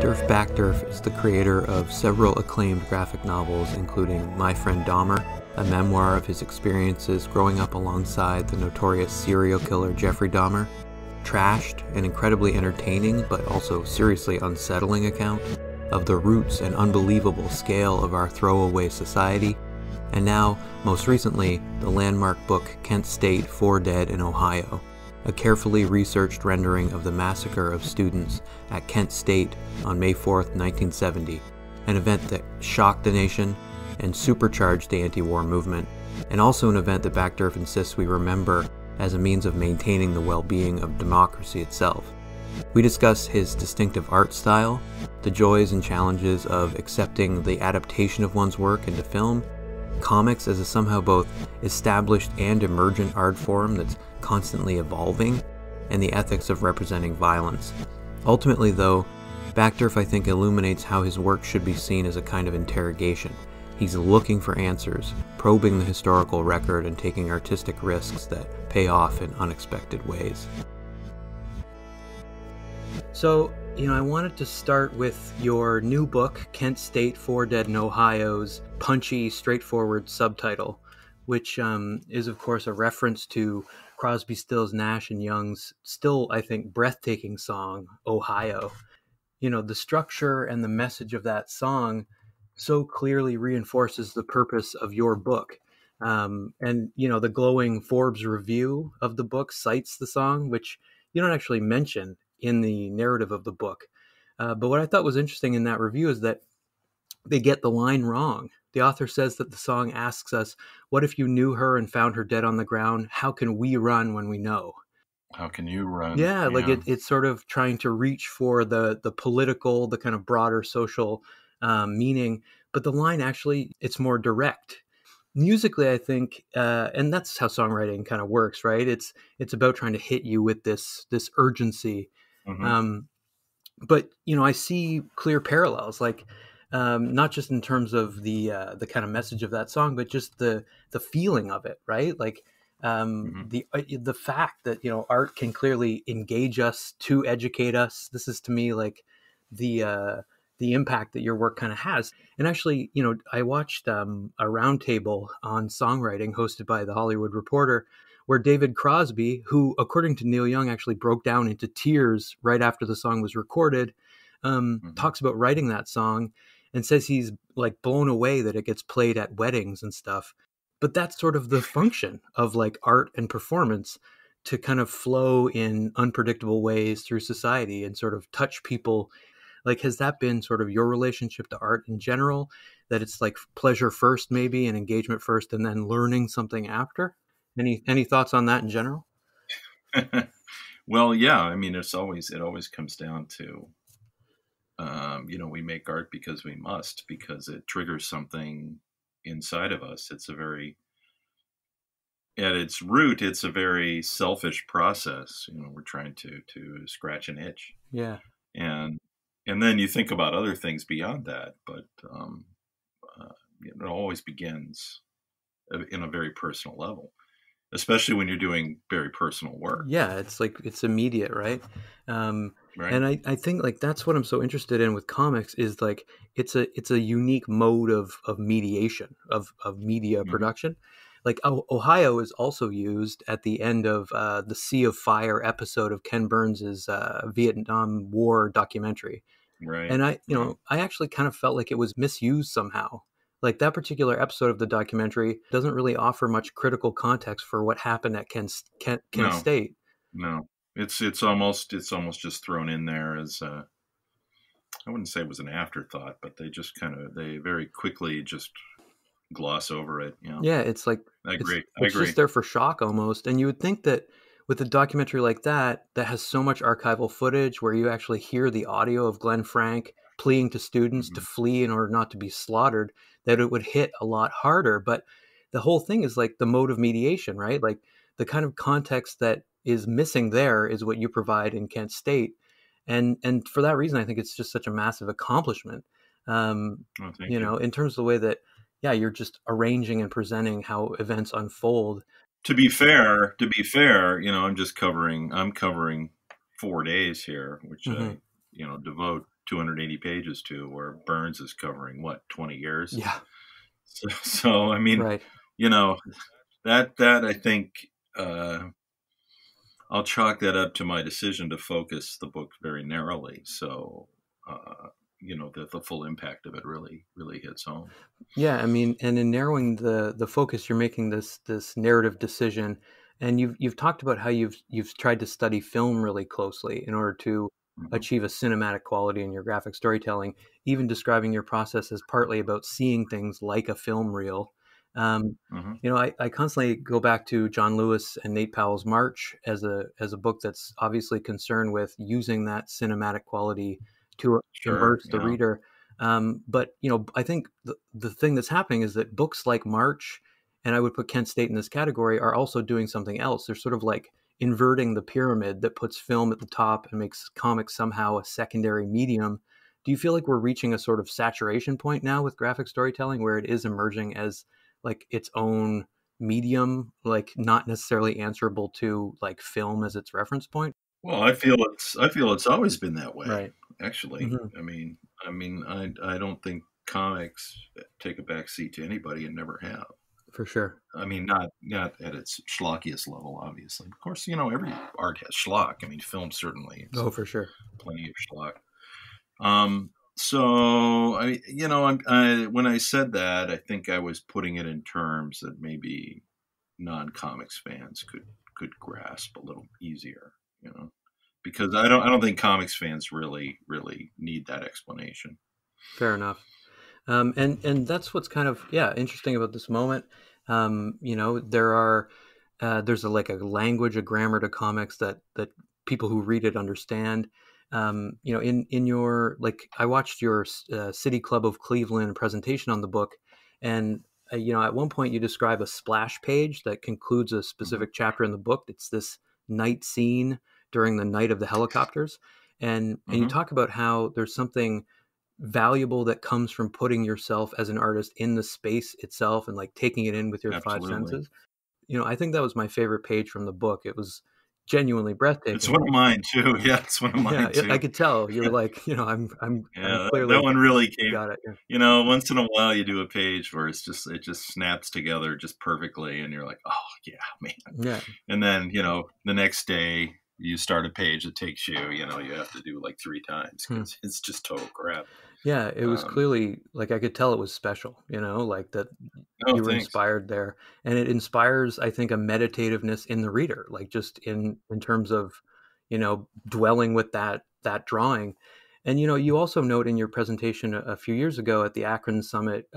Derf Backderf is the creator of several acclaimed graphic novels, including My Friend Dahmer, a memoir of his experiences growing up alongside the notorious serial killer Jeffrey Dahmer, Trashed, an incredibly entertaining but also seriously unsettling account of the roots and unbelievable scale of our throwaway society, and now, most recently, the landmark book Kent State, 4 Dead in Ohio, a carefully researched rendering of the massacre of students at Kent State on May 4th, 1970, an event that shocked the nation and supercharged the anti-war movement, and also an event that Backderf insists we remember as a means of maintaining the well-being of democracy itself. We discuss his distinctive art style, the joys and challenges of accepting the adaptation of one's work into film, comics as a somehow both established and emergent art form that's constantly evolving, and the ethics of representing violence. Ultimately, though, Backderf, I think, illuminates how his work should be seen as a kind of interrogation. He's looking for answers, probing the historical record, and taking artistic risks that pay off in unexpected ways. So, I wanted to start with your new book, Kent State, 4 Dead in Ohio's punchy, straightforward subtitle, which is, of course, a reference to Crosby, Stills, Nash and Young's still, I think, breathtaking song, Ohio. The structure and the message of that song so clearly reinforces the purpose of your book. And the glowing Forbes review of the book cites the song, which you don't actually mention in the narrative of the book. But what I thought was interesting in that review is that they get the line wrong. The author says that the song asks us, what if you knew her and found her dead on the ground? How can we run when we know? How can you run? Yeah, like it's sort of trying to reach for the political, the kind of broader social meaning. But the line actually, it's more direct. Musically, I think, and that's how songwriting kind of works, right? It's about trying to hit you with this urgency. Mm-hmm. But I see clear parallels, like not just in terms of the kind of message of that song, but just the feeling of it, right? Like the fact that art can clearly engage us, to educate us. This is to me like the impact that your work kind of has. And actually, I watched a roundtable on songwriting hosted by The Hollywood Reporter, where David Crosby, who, according to Neil Young, actually broke down into tears right after the song was recorded, talks about writing that song and says he's like blown away that it gets played at weddings and stuff. But that's sort of the function of like art and performance, to kind of flow in unpredictable ways through society and sort of touch people. Like, has that been sort of your relationship to art in general, that it's like pleasure first maybe and engagement first and then learning something after? Any thoughts on that in general? Well, yeah. I mean, it always comes down to, we make art because we must, because it triggers something inside of us. At its root, it's a very selfish process. We're trying to scratch an itch. Yeah. And then you think about other things beyond that, but it always begins in a very personal level, especially when you're doing very personal work. Yeah, it's like it's immediate, right? Right. And I think like that's what I'm so interested in with comics, is like it's a unique mode of mediation of media production. Like Ohio is also used at the end of the Sea of Fire episode of Ken Burns's Vietnam War documentary. Right. And I actually kind of felt like it was misused somehow. Like that particular episode of the documentary doesn't really offer much critical context for what happened at Kent State. No, it's almost just thrown in there as I wouldn't say it was an afterthought, but they very quickly just gloss over it. Yeah, it's like I agree. It's just there for shock almost. And you would think that with a documentary like that has so much archival footage, where you actually hear the audio of Glenn Frank pleading to students to flee in order not to be slaughtered, that it would hit a lot harder. But the whole thing is like the mode of mediation, right? Like the kind of context that is missing there is what you provide in Kent State. And for that reason, I think it's just such a massive accomplishment. Thank you. In terms of the way that, yeah, you're just arranging and presenting how events unfold. To be fair, I'm covering 4 days here, which I devote 280 pages to, where Burns is covering what, 20 years. Yeah. So I mean, Right. you know, that I think I'll chalk that up to my decision to focus the book very narrowly. So the full impact of it really hits home. Yeah, I mean, and in narrowing the focus, you're making this narrative decision, and you've talked about how you've tried to study film really closely in order to Hmm. achieve a cinematic quality in your graphic storytelling, even describing your process as partly about seeing things like a film reel. Um, Hmm. I constantly go back to John Lewis and Nate Powell's March as a book that's obviously concerned with using that cinematic quality to Sure. immerse the Yeah. reader. But I think the thing that's happening is that books like March, and I would put Kent State in this category, are also doing something else. They're sort of like inverting the pyramid that puts film at the top and makes comics somehow a secondary medium. Do you feel like we're reaching a sort of saturation point now with graphic storytelling where it is emerging as like its own medium, like not necessarily answerable to like film as its reference point? Well, I feel it's always been that way. Right. Actually, Hmm. I don't think comics take a backseat to anybody, and never have. For sure. I mean, not at its schlockiest level, obviously. Of course, every art has schlock. I mean, film certainly has Oh, for sure. plenty of schlock. So when I said that, I think I was putting it in terms that maybe non-comics fans could grasp a little easier, because I don't think comics fans really need that explanation. Fair enough. And that's what's kind of interesting about this moment. There's like a language, a grammar to comics that people who read it understand. In your like, I watched your City Club of Cleveland presentation on the book, and at one point you describe a splash page that concludes a Hmm. specific chapter in the book. It's this night scene during the night of the helicopters, and you Hmm. talk about how there's something valuable that comes from putting yourself as an artist in the space itself and like taking it in with your five Absolutely. senses. I think that was my favorite page from the book. It was genuinely It's breathtaking. one of mine too. Yeah, it's one of Yeah, mine I too. could tell you were like, I'm Yeah, that clearly one really came. got it. Yeah. Once in a while you do a page where it just snaps together just perfectly, and you're like, oh yeah, man. Yeah. And then the next day you start a page that takes you have to do like three times Hmm. because it's just total crap. Yeah, it was Um, clearly like I could tell it was special, like that no, you were thanks. inspired there. And it inspires, I think, a meditativeness in the reader, like just in terms of, dwelling with that drawing. And you also note in your presentation a few years ago at the Akron Summit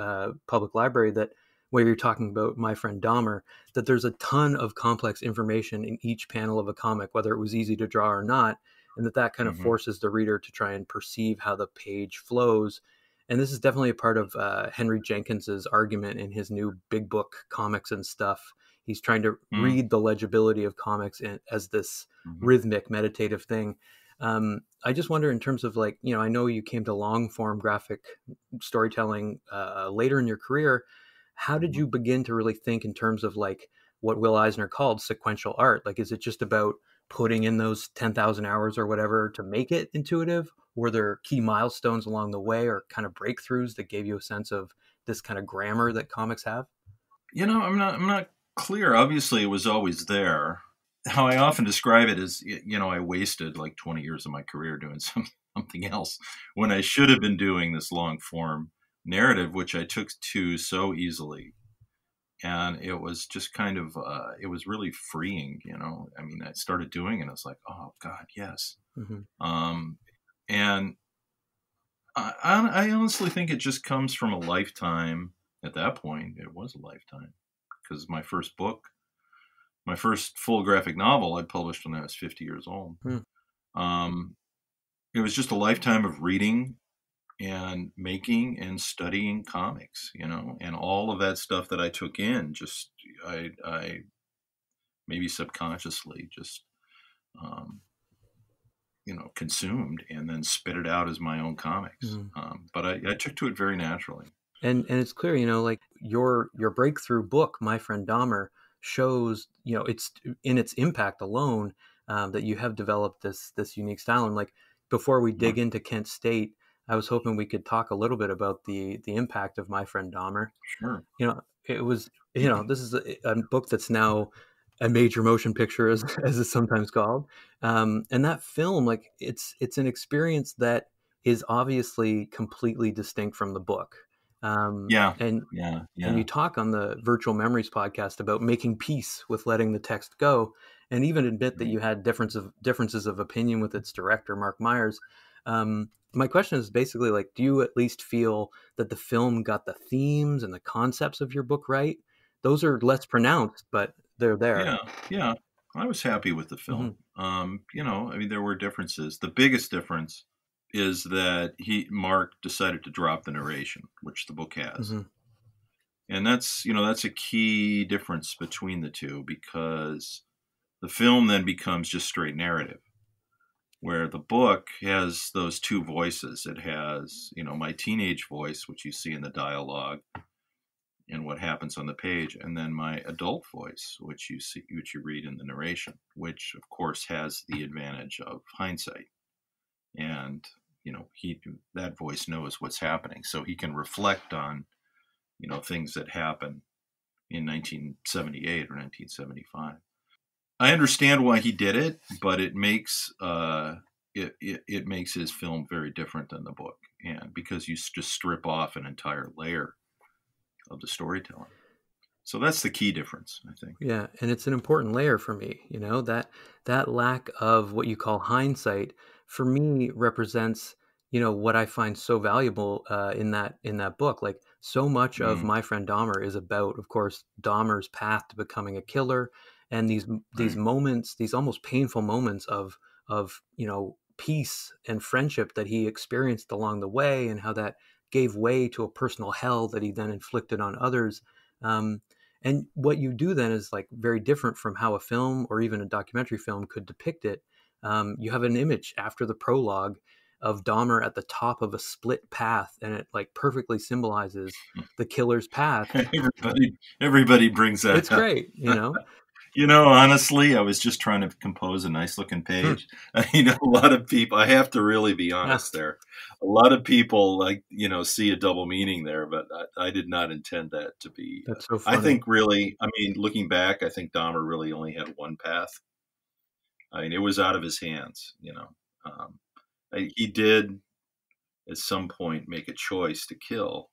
Public Library that where you're talking about My Friend Dahmer, that there's a ton of complex information in each panel of a comic, whether it was easy to draw or not, and that kind of Hmm. forces the reader to try and perceive how the page flows. And this is definitely a part of Henry Jenkins's argument in his new big book, Comics and Stuff. He's trying to Hmm. read the legibility of comics as this Hmm. rhythmic, meditative thing. I just wonder, in terms of like, I know you came to long form graphic storytelling later in your career. How did Hmm. you begin to really think in terms of like what Will Eisner called sequential art? Like, is it just about putting in those 10,000 hours or whatever to make it intuitive? Were there key milestones along the way or kind of breakthroughs that gave you a sense of this kind of grammar that comics have? I'm not clear. Obviously, it was always there. How I often describe it is, I wasted like 20 years of my career doing something else when I should have been doing this long form narrative, which I took to so easily. And it was just kind of, it was really freeing. I mean, I started doing it. I was like, oh God, yes. Hmm. Um, and I honestly think it just comes from a lifetime. At that point, it was a lifetime because my first full graphic novel I published when I was 50 years old. Hmm. Um, it was just a lifetime of reading and making and studying comics, and all of that stuff that I took in, just I maybe subconsciously just um, consumed and then spit it out as my own comics. Hmm. But I took to it very naturally. And it's clear, like your breakthrough book, My Friend Dahmer, shows, it's in its impact alone, that you have developed this unique style. And like before we dig Mhm. into Kent State, I was hoping we could talk a little bit about the impact of My Friend Dahmer. Sure. It was, this is a book that's now a major motion picture, as it's sometimes called. And that film, like, it's an experience that is obviously completely distinct from the book. Yeah. And Yeah. and Yeah. you talk on the Virtual Memories podcast about making peace with letting the text go, and even admit that Right. you had differences of opinion with its director, Mark Myers. My question is basically like, do you at least feel that the film got the themes and the concepts of your book right? Those are less pronounced, but they're there. Yeah. Yeah. I was happy with the Hmm. film. I mean, there were differences. The biggest difference is that Mark decided to drop the narration, which the book has. Hmm. And that's a key difference between the two, because the film then becomes just straight narrative, where the book has those two voices. It has, my teenage voice, which you see in the dialogue and what happens on the page, and then my adult voice, which you read in the narration, which of course has the advantage of hindsight. And that voice knows what's happening, so he can reflect on things that happen in 1978 or 1975. I understand why he did it, but it makes it makes his film very different than the book, and because you just strip off an entire layer of the storytelling. So that's the key difference, I think. Yeah, and it's an important layer for me, that lack of what you call hindsight for me represents, what I find so valuable in that book. Like, so much of Mm, My Friend Dahmer is about, of course, Dahmer's path to becoming a killer, and these right. moments, these almost painful moments of peace and friendship that he experienced along the way, and how that gave way to a personal hell that he then inflicted on others. Um, and what you do then is like very different from how a film or even a documentary film could depict it. You have an image after the prologue of Dahmer at the top of a split path, and it like perfectly symbolizes the killer's path. Everybody brings It's that up. great, Honestly, I was just trying to compose a nice looking Hmm. page. A lot of people, I have to really be Yeah, honest there. A lot of people, like, see a double meaning there, but I did not intend that to be. that's so I funny. think really, looking back, I think Dahmer really only had one path. It was out of his hands. Um, he did at some point make a choice to kill,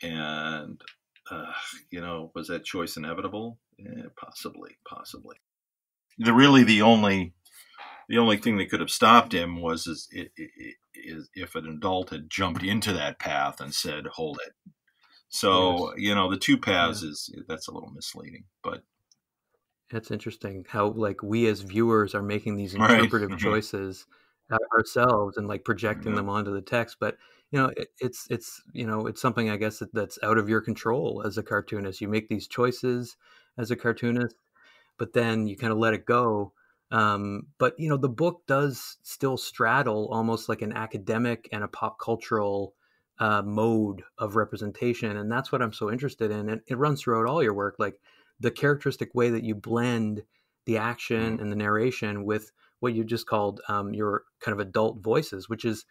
and was that choice inevitable? Possibly, possibly. The only thing that could have stopped him is if an adult had jumped into that path and said, "Hold it." So Yes. the two Yeah. paths that's a little misleading, but It's interesting how like we as viewers are making these right, interpretive choices ourselves and like projecting yeah, them onto the text. But it's something I guess that's out of your control as a cartoonist. You make these choices as a cartoonist, but then you kind of let it go. But the book does still straddle almost like an academic and a pop cultural mode of representation, and that's what I'm so interested in. And it runs throughout all your work, like the characteristic way that you blend the action mm, and the narration with what you just called your kind of adult voices, which is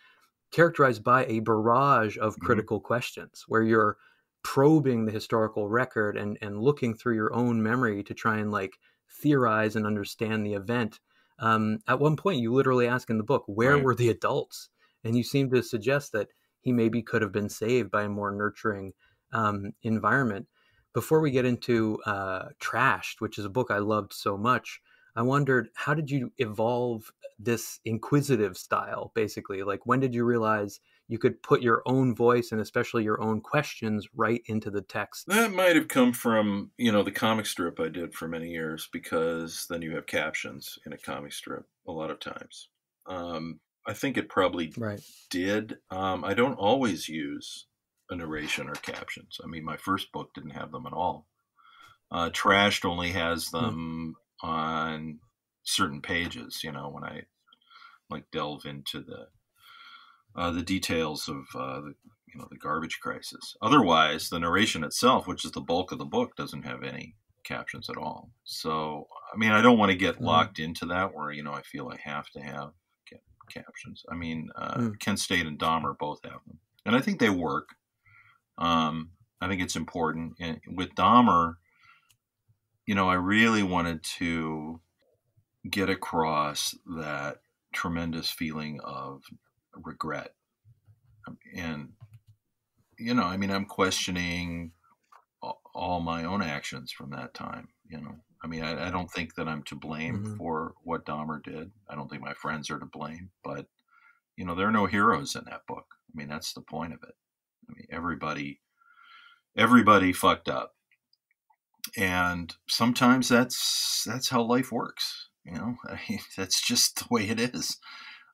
characterized by a barrage of mhm, critical questions where you're probing the historical record and looking through your own memory to try and like theorize and understand the event. At one point, you literally ask in the book, where right. were the adults? And you seem to suggest that he maybe could have been saved by a more nurturing environment. Before we get into Trashed, which is a book I loved so much, I wondered, how did you evolve this inquisitive style, basically? Like, when did you realize you could put your own voice and especially your own questions right into the text? That might have come from the comic strip I did for many years, because then you have captions in a comic strip a lot of times. I think it probably Right. did. I don't always use a narration or captions. My first book didn't have them at all. Trashed only has Hmm. them on certain pages. When I like delve into the details of the garbage crisis. Otherwise, the narration itself, which is the bulk of the book, doesn't have any captions at all. So I don't want to get Hmm. locked into that where I feel I have to have captions. I mean, Mm. Kent State and Dahmer both have them, and I think they work. I think it's important. And with Dahmer, I really wanted to get across that tremendous feeling of regret. And, I mean, I'm questioning all my own actions from that time. I mean, I don't think that I'm to blame Hmm. for what Dahmer did. I don't think my friends are to blame, but, there are no heroes in that book. I mean, that's the point of it. I mean, everybody fucked up. And sometimes that's how life works. I mean, that's just the way it is.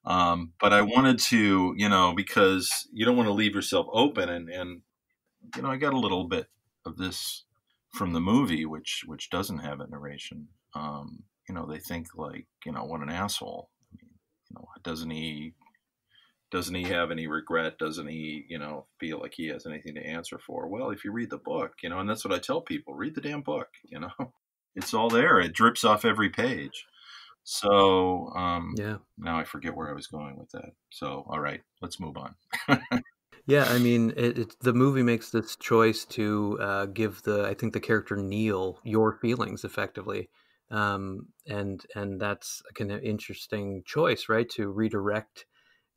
But I wanted to, because you don't want to leave yourself open, and I got a little bit of this from the movie, which doesn't have a narration. They think like, what an asshole. I mean, doesn't he have any regret? Doesn't he, feel like he has anything to answer for? Well, if you read the book, and that's what I tell people: read the damn book. It's all there. It drips off every page. So Yeah. now I forget where I was going with that. So all right, let's move on. Yeah, I mean, the movie makes this choice to give I think the character Neil your feelings effectively, and that's a kind of interesting choice, right? To redirect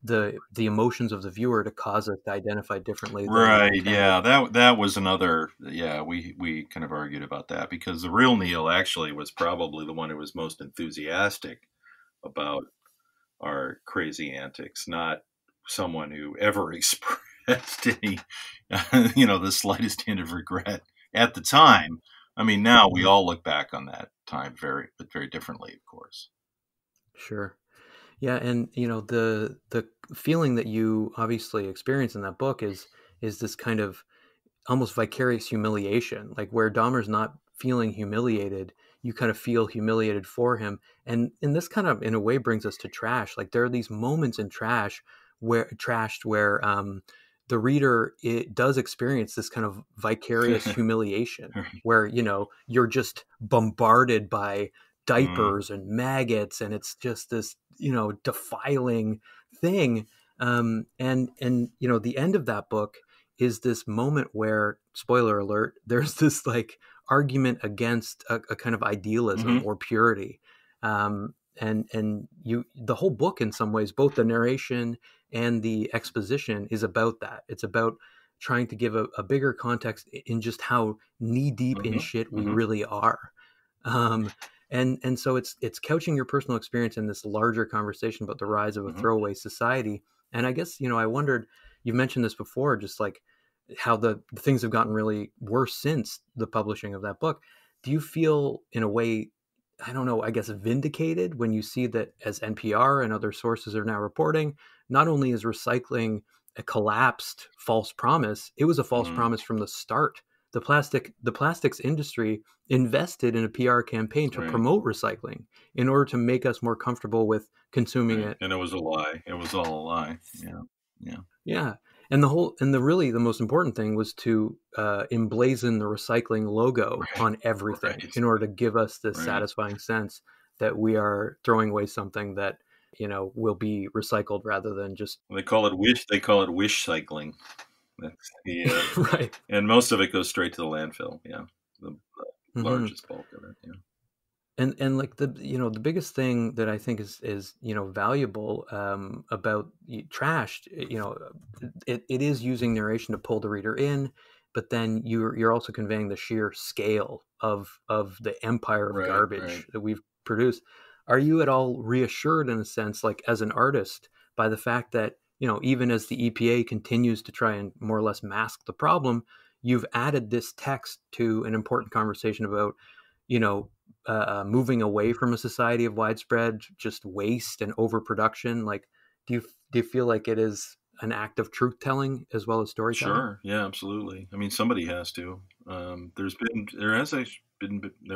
the emotions of the viewer to cause us to identify differently than Right. intended. Yeah. That was another. Yeah. We kind of argued about that because the real Neil actually was probably the one who was most enthusiastic about our crazy antics, not someone who ever expressed any, the slightest hint of regret at the time. I mean, now we Mhm. all look back on that time but very differently, of course. Sure. Yeah, and the feeling that you obviously experience in that book is this kind of almost vicarious humiliation, like where Dahmer's not feeling humiliated, you kind of feel humiliated for him. And this kind of in a way brings us to trash. Like there are these moments in trashed where the reader it does experience this kind of vicarious humiliation Right. where you're just bombarded by Mm, diapers and maggots, and it's just this defiling thing. And the end of that book is this moment where, spoiler alert, there's this like argument against a kind of idealism hmm or purity. And the whole book in some ways, both the narration and the exposition is about that. It's about trying to give a bigger context in just how knee deep in hmm shit we hmm really are. Um, and so it's couching your personal experience in this larger conversation about the rise of a hmm throwaway society. And I guess I wondered, you've mentioned this before, just like how the things have gotten really worse since the publishing of that book. Do you feel in a way, I don't know, I guess vindicated when you see that, as NPR and other sources are now reporting, not only is recycling a collapsed false promise, it was a false mm, promise from the start. The plastics industry invested in a PR campaign to right. promote recycling in order to make us more comfortable with consuming Right. it. And it was a lie. It was all a lie. Yeah. Yeah. Yeah, and the most important thing was to emblazon the recycling logo Right. on everything Right. in order to give us this Right. satisfying sense that we are throwing away something that will be recycled rather than just They call it wish cycling. That's right. and most of it goes straight to the landfill. Yeah. The Hmm. largest bulk of it. Yeah. And like the biggest thing that I think is valuable about trashed, it is using narration to pull the reader in, but then you're also conveying the sheer scale of the empire of Right. Right. garbage that we've produced. Are you at all reassured in a sense, like as an artist, by the fact that even as the EPA continues to try and more or less mask the problem, you've added this text to an important conversation about you know moving away from a society of widespread just waste and overproduction? Like, do you feel like it is an act of truth telling as well as storytelling? Sure. Yeah. Absolutely. I mean, somebody has to. There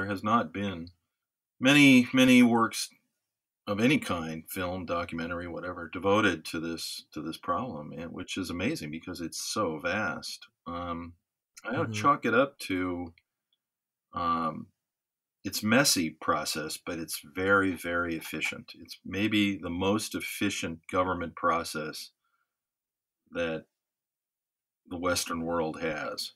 has not been many works of any kind, film, documentary, whatever, devoted to this problem, and which is amazing because it's so vast. I would Hmm. chalk it up to um, it's messy process, but it's very, very efficient. It's maybe the most efficient government process that the Western world has,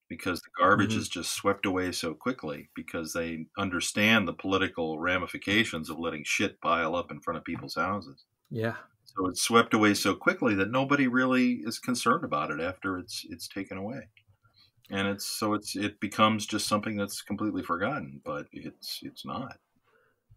because the garbage Hmm. is just swept away so quickly because they understand the political ramifications of letting shit pile up in front of people's houses. Yeah. So it's swept away so quickly that nobody really is concerned about it after it's taken away. And it becomes just something that's completely forgotten, but it's not.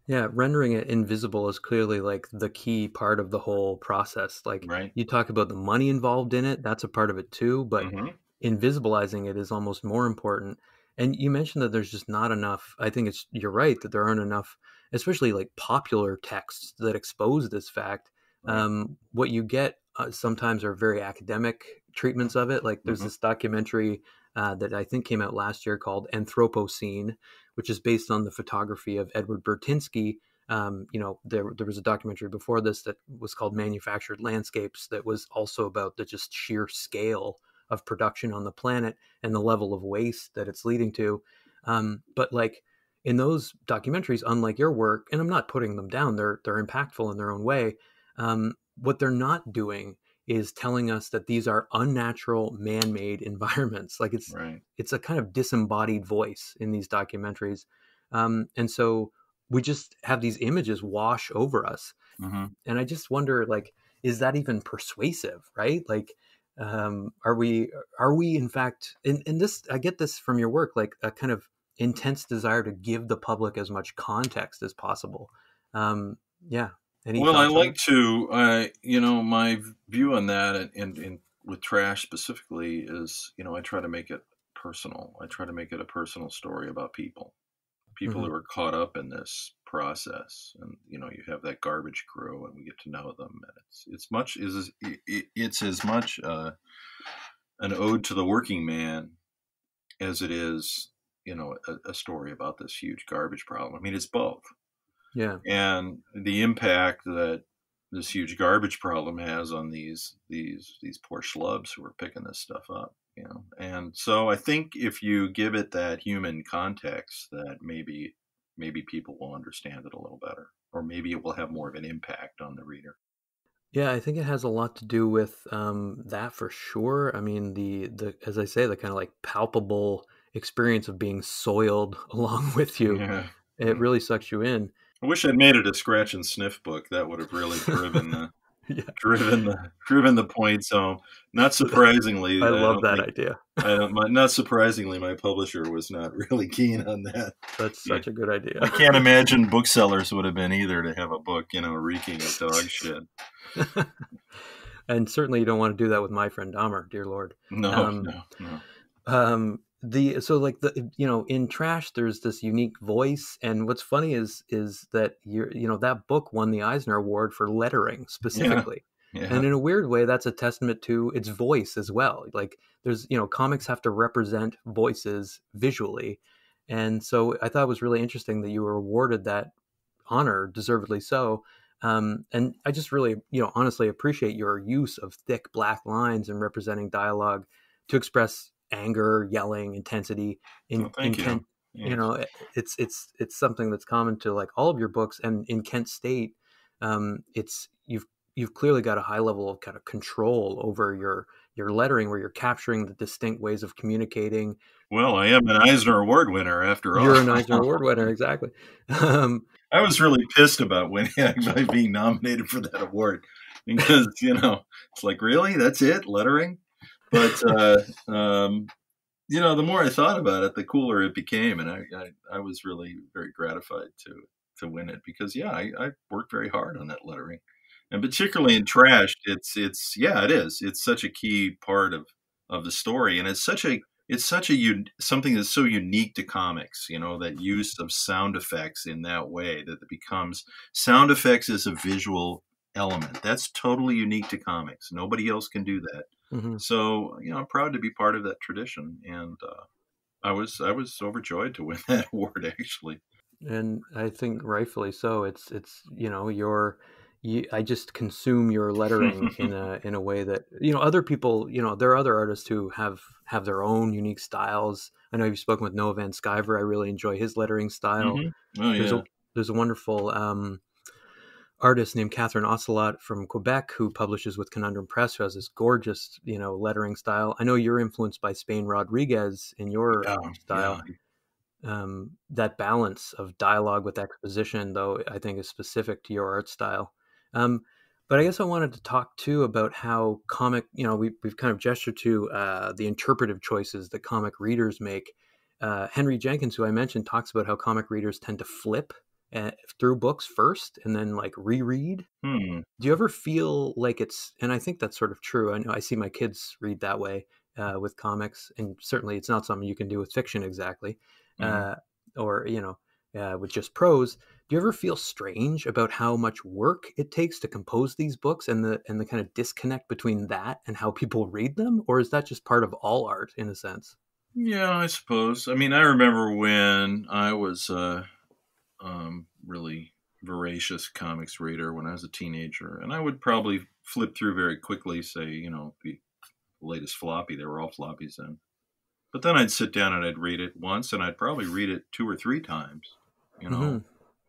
Yeah, rendering it invisible is clearly like the key part of the whole process. Like Right? you talk about the money involved in it, that's a part of it too, but Hmm. invisibilizing it is almost more important. And you mentioned that there's just not enough. I think you're right that there aren't enough, especially like popular texts that expose this fact. Right. What you get sometimes are very academic treatments of it. Like there's Hmm. this documentary that I think came out last year called Anthropocene, which is based on the photography of Edward Burtynsky. There was a documentary before this that was called Manufactured Landscapes that was also about the just sheer scale of production on the planet and the level of waste that it's leading to. But like in those documentaries, unlike your work, and I'm not putting them down, they're impactful in their own way. What they're not doing is telling us that these are unnatural man-made environments. Like Right. it's a kind of disembodied voice in these documentaries, and so we just have these images wash over us, Hmm. and I just wonder, like, is that even persuasive, right? Like, are we in fact, and this, I get this from your work, like a kind of intense desire to give the public as much context as possible. um yeah, any Well, I thoughts on like it? to, my view on that, and with trash specifically is, I try to make it personal. I try to make it a personal story about people Hmm. who are caught up in this process, and you have that garbage crew, and we get to know them, and it's as much an ode to the working man as it is, a story about this huge garbage problem. I mean, it's both. Yeah. And the impact that this huge garbage problem has on these poor schlubs who are picking this stuff up, and so I think if you give it that human context, that maybe people will understand it a little better, or maybe it will have more of an impact on the reader. Yeah, I think it has a lot to do with that for sure. I mean, the as I say, the kind of like palpable experience of being soiled along with you, Yeah. it really sucks you in. I wish I'd made it a scratch and sniff book. That would have really driven the Yeah, driven the points home. Not surprisingly, I love that idea. not surprisingly, my publisher was not really keen on that. That's Yeah. such a good idea. I can't imagine booksellers would have been either, to have a book, reeking of dog shit. And certainly you don't want to do that with my friend Dahmer, dear Lord. No, Um, no, no. the so like the in trash there's this unique voice, and what's funny is that that book won the Eisner Award for lettering Yeah, specifically, yeah. and in a weird way that's a testament to its voice as well. Like there's comics have to represent voices visually, and so I thought it was really interesting that you were awarded that honor, deservedly so. And I just really, honestly appreciate your use of thick black lines and representing dialogue to express anger, yelling, intensity, Well, in thank you. Kent. Yes. It's something that's common to like all of your books, and in Kent State, it's you've clearly got a high level of kind of control over your lettering, where you're capturing the distinct ways of communicating. Well, I am an Eisner Award winner after all. You're an Eisner Award winner, exactly. Um, I was really pissed about winning by being nominated for that award, because it's like, really, that's it, lettering. But the more I thought about it, the cooler it became, and I was really very gratified to win it, because yeah, I worked very hard on that lettering, and particularly in trash, it's yeah, it is. It's such a key part of the story, and it's something that's so unique to comics. That use of sound effects in that way, that it becomes sound effects as a visual element. That's totally unique to comics. Nobody else can do that. mhm. So, I'm proud to be part of that tradition, and I was overjoyed to win that award, actually. And I think rightfully so. It's I just consume your lettering in a way that other people, there are other artists who have their own unique styles. I know you've spoken with Noah Van Sciver. I really enjoy his lettering style. Hmm. Oh There's a yeah. there's a wonderful artist named Catherine Ocelot from Quebec who publishes with Conundrum Press, who has this gorgeous, lettering style. I know you're influenced by Spain Rodriguez in your Yeah. Yeah. style. That balance of dialogue with exposition, though, I think is specific to your art style. Um, but I guess I wanted to talk too about how comic, we've kind of gestured to the interpretive choices that comic readers make. Henry Jenkins, who I mentioned, talks about how comic readers tend to flip through books first and then like reread. Hmm. Do you ever feel like and I think that's sort of true. I know I see my kids read that way with comics, and certainly it's not something you can do with fiction exactly, Hmm. uh, or, with just prose. Do you ever feel strange about how much work it takes to compose these books and the kind of disconnect between that and how people read them? Or is that just part of all art in a sense? Yeah, I suppose. I mean, I remember when I was really voracious comics reader when I was a teenager, and I would probably flip through very quickly, say, the latest floppy. They were all floppies then. But then I'd sit down and I'd read it once, and I'd probably read it 2 or 3 times, you Hmm. know,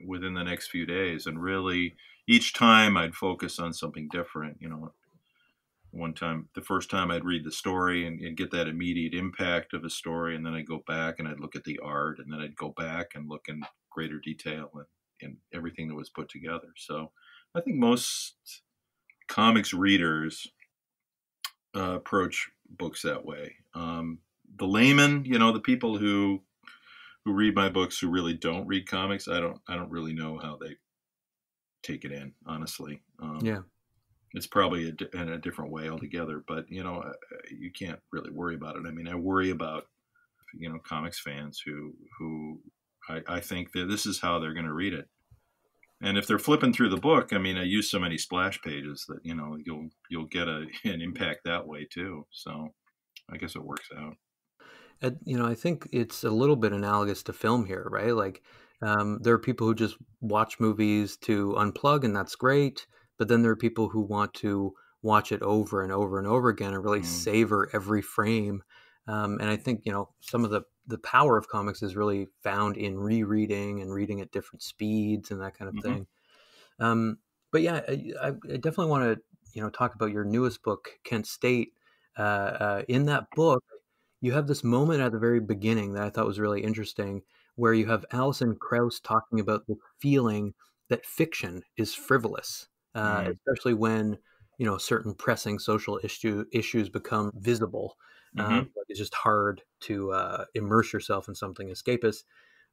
within the next few days. And really, each time I'd focus on something different. One time, the first time I'd read the story and get that immediate impact of the story, and then I'd go back and I'd look at the art, and then I'd go back and look in greater detail and everything that was put together. So I think most comics readers approach books that way. The layman, the people who read my books who really don't read comics, I don't really know how they take it in, honestly. Yeah. It's probably in a different way altogether, but you can't really worry about it. I mean, I worry about comics fans who I think that this is how they're going to read it. And if they're flipping through the book, I mean, I use so many splash pages that you'll get an impact that way too. So I guess it works out. I think it's a little bit analogous to film here, right? Like, there are people who just watch movies to unplug, and that's great. But then there are people who want to watch it over and over and over again and really Mm, savor every frame. And I think, some of the power of comics is really found in rereading and reading at different speeds and that kind of hmm. thing. Um, but yeah, I definitely want to talk about your newest book, Kent State. In that book, you have this moment at the very beginning that I thought was really interesting, where you have Alison Krauss talking about the feeling that fiction is frivolous, Mm, especially when certain pressing social issues become visible. hmm. Like it's just hard to immerse yourself in something escapist.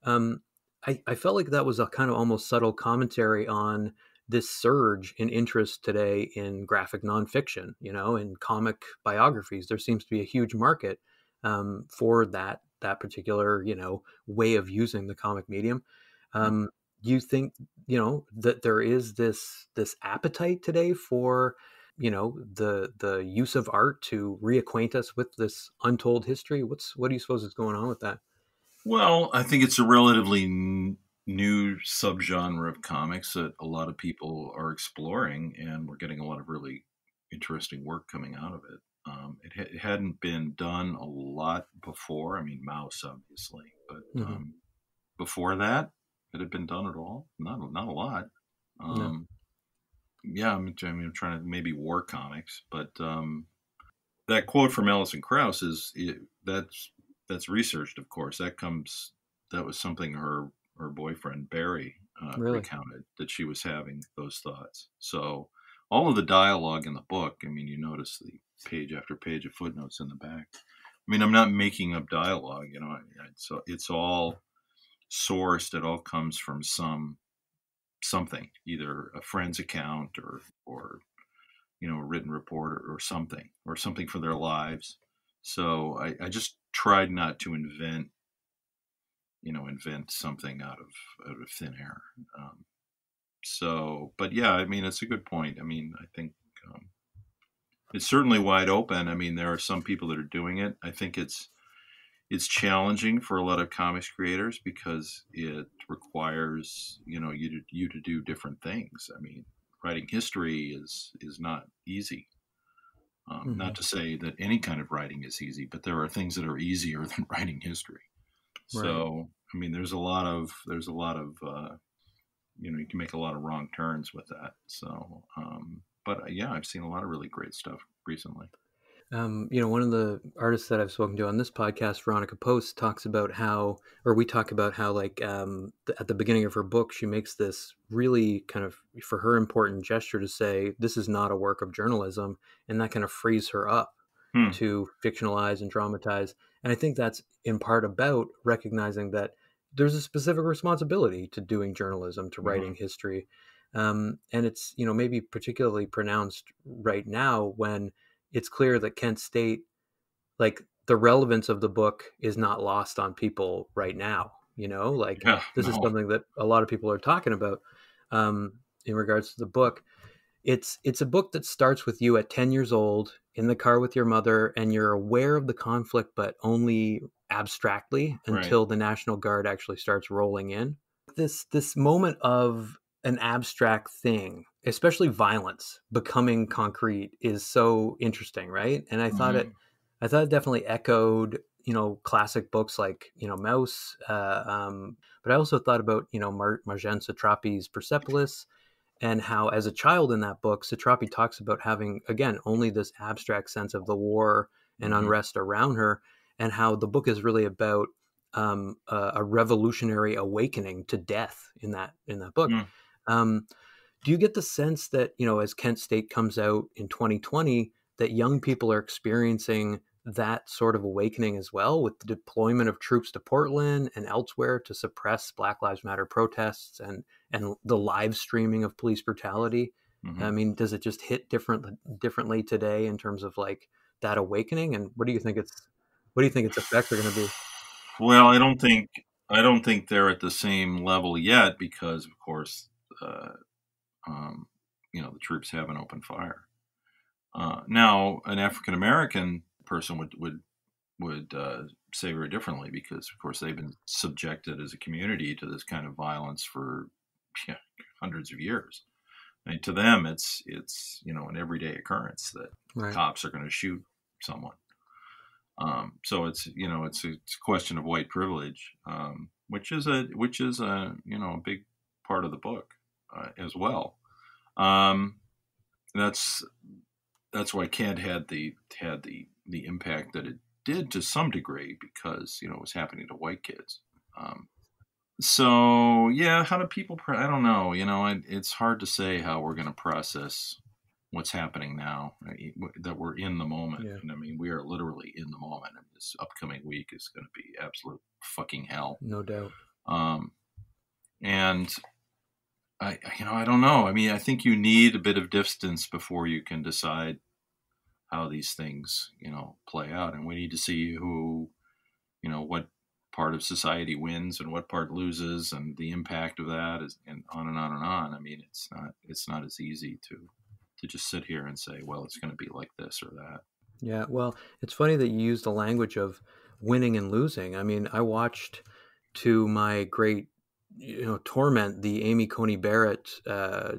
Um, I felt like that was a kind of almost subtle commentary on this surge in interest today in graphic nonfiction, in comic biographies. There seems to be a huge market for that particular, way of using the comic medium. Um, do you think, that there is this appetite today for, the use of art to reacquaint us with this untold history? What do you suppose is going on with that? Well, I think it's a relatively new subgenre of comics that a lot of people are exploring, and we're getting a lot of really interesting work coming out of it. It hadn't been done a lot before. I mean, Mouse, obviously, but Hmm. before that, had it been done at all? Not a lot. No. Um, yeah, I'm trying to maybe war comics, but that quote from Alison Krauss that's researched, of course. That was something her boyfriend Barry Really? recounted, that she was having those thoughts. So all of the dialogue in the book, I mean, you notice the page after page of footnotes in the back. I mean, I'm not making up dialogue, so it's all sourced. It all comes from something, either a friend's account or a written report or something for their lives. So I just tried not to invent something out of thin air. Um, but yeah, I mean, it's a good point. I mean, I think um, it's certainly wide open. I mean, there are some people that are doing it. I think it's challenging for a lot of comics creators because it requires you to do different things. I mean, writing history is not easy. Not to say that any kind of writing is easy, but there are things that are easier than writing history. Right. So, I mean, there's a lot of, you can make a lot of wrong turns with that. So, but yeah, I've seen a lot of really great stuff recently. One of the artists that I've spoken to on this podcast, Veronica Post, talks about how, or we talk about how, like, at the beginning of her book, she makes this really kind of, for her, important gesture to say, this is not a work of journalism. And that kind of frees her up Hmm. to fictionalize and dramatize. And I think that's in part about recognizing that there's a specific responsibility to doing journalism, to writing history. And it's, maybe particularly pronounced right now when it's clear that Kent State, like, the relevance of the book is not lost on people right now. Like, Yeah, this is no, something that a lot of people are talking about in regards to the book. It's a book that starts with you at 10 years old in the car with your mother, and you're aware of the conflict, but only abstractly right. until the National Guard actually starts rolling in. This moment of an abstract thing, especially violence becoming concrete, is so interesting, right? And Hmm. I thought it definitely echoed, classic books like, Mouse. But I also thought about, Marjane Satrapi's Persepolis, and how, as a child in that book, Satrapi talks about having, again, only this abstract sense of the war and Hmm. unrest around her, and how the book is really about a revolutionary awakening to death in that book. Hmm. Um, do you get the sense that, as Kent State comes out in 2020, that young people are experiencing that sort of awakening as well, with the deployment of troops to Portland and elsewhere to suppress Black Lives Matter protests and the live streaming of police brutality? Hmm. I mean, does it just hit differently today in terms of, like, that awakening? And what do you think its effects are going to be? Well, I don't think they're at the same level yet because, of course, uh, um, the troops haven't opened fire. Now, an African American person would say very differently because, of course, they've been subjected as a community to this kind of violence for, yeah, hundreds of years. I mean, to them, it's an everyday occurrence that Right. cops are going to shoot someone. So it's a question of white privilege, which is a a big part of the book as well. Um, that's that's why Kent had the impact that it did to some degree because it was happening to white kids. Um, so yeah, how do people? I don't know. It's hard to say how we're going to process what's happening now. That we're in the moment, Yeah. and I mean we are literally in the moment. And this upcoming week is going to be absolute fucking hell. No doubt. Um, and I don't know. I mean, I think you need a bit of distance before you can decide how these things play out, and we need to see what part of society wins and what part loses, and the impact of that is, and on and on and on. I mean, it's not as easy to just sit here and say, well, it's going to be like this or that. Yeah, well, it's funny that you use the language of winning and losing. I mean, I watched, to my great, torment, the Amy Coney Barrett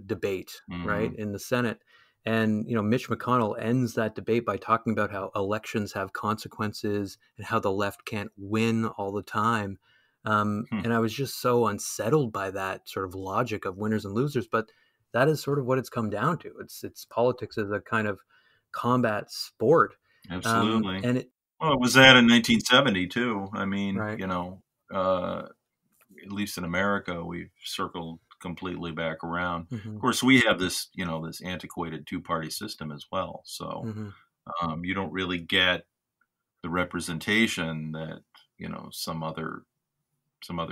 debate, right, Hmm. in the Senate. And, Mitch McConnell ends that debate by talking about how elections have consequences and how the left can't win all the time. Hmm. And I was just so unsettled by that sort of logic of winners and losers. But that is sort of what it's come down to. It's politics as a kind of combat sport. Absolutely. And it, Well, it was that in 1970 too. I mean, right. at least in America, we've circled completely back around. Of Hmm. course, we have this antiquated two-party system as well. So Hmm. you don't really get the representation that some other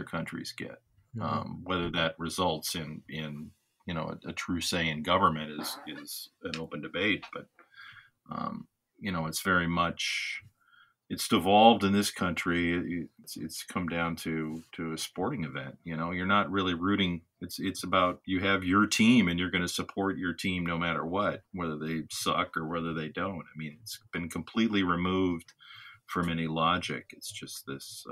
countries get. Hmm. Whether that results in a true say in government is an open debate, but it's very much it's devolved in this country. It's come down to a sporting event. You're not really rooting. It's about you have your team and you're going to support your team no matter what, whether they suck or whether they don't. I mean, it's been completely removed from any logic. It's just this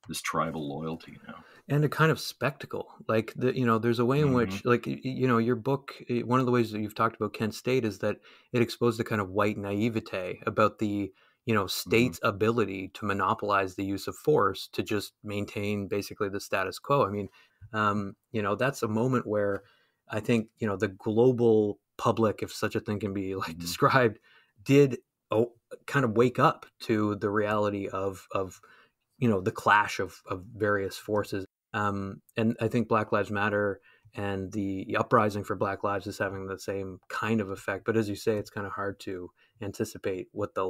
this tribal loyalty now. And a kind of spectacle. Like there's a way in Hmm. which, like, your book, one of the ways that you've talked about Kent State is that it exposed a kind of white naivete about the, Hmm. state's ability to monopolize the use of force to just maintain basically the status quo. I mean, that's a moment where I think, the global public, if such a thing can be like Hmm. described, did oh, kind of wake up to the reality of the clash of various forces. And I think Black Lives Matter and the uprising for Black Lives is having the same kind of effect. But as you say, it's kind of hard to anticipate what the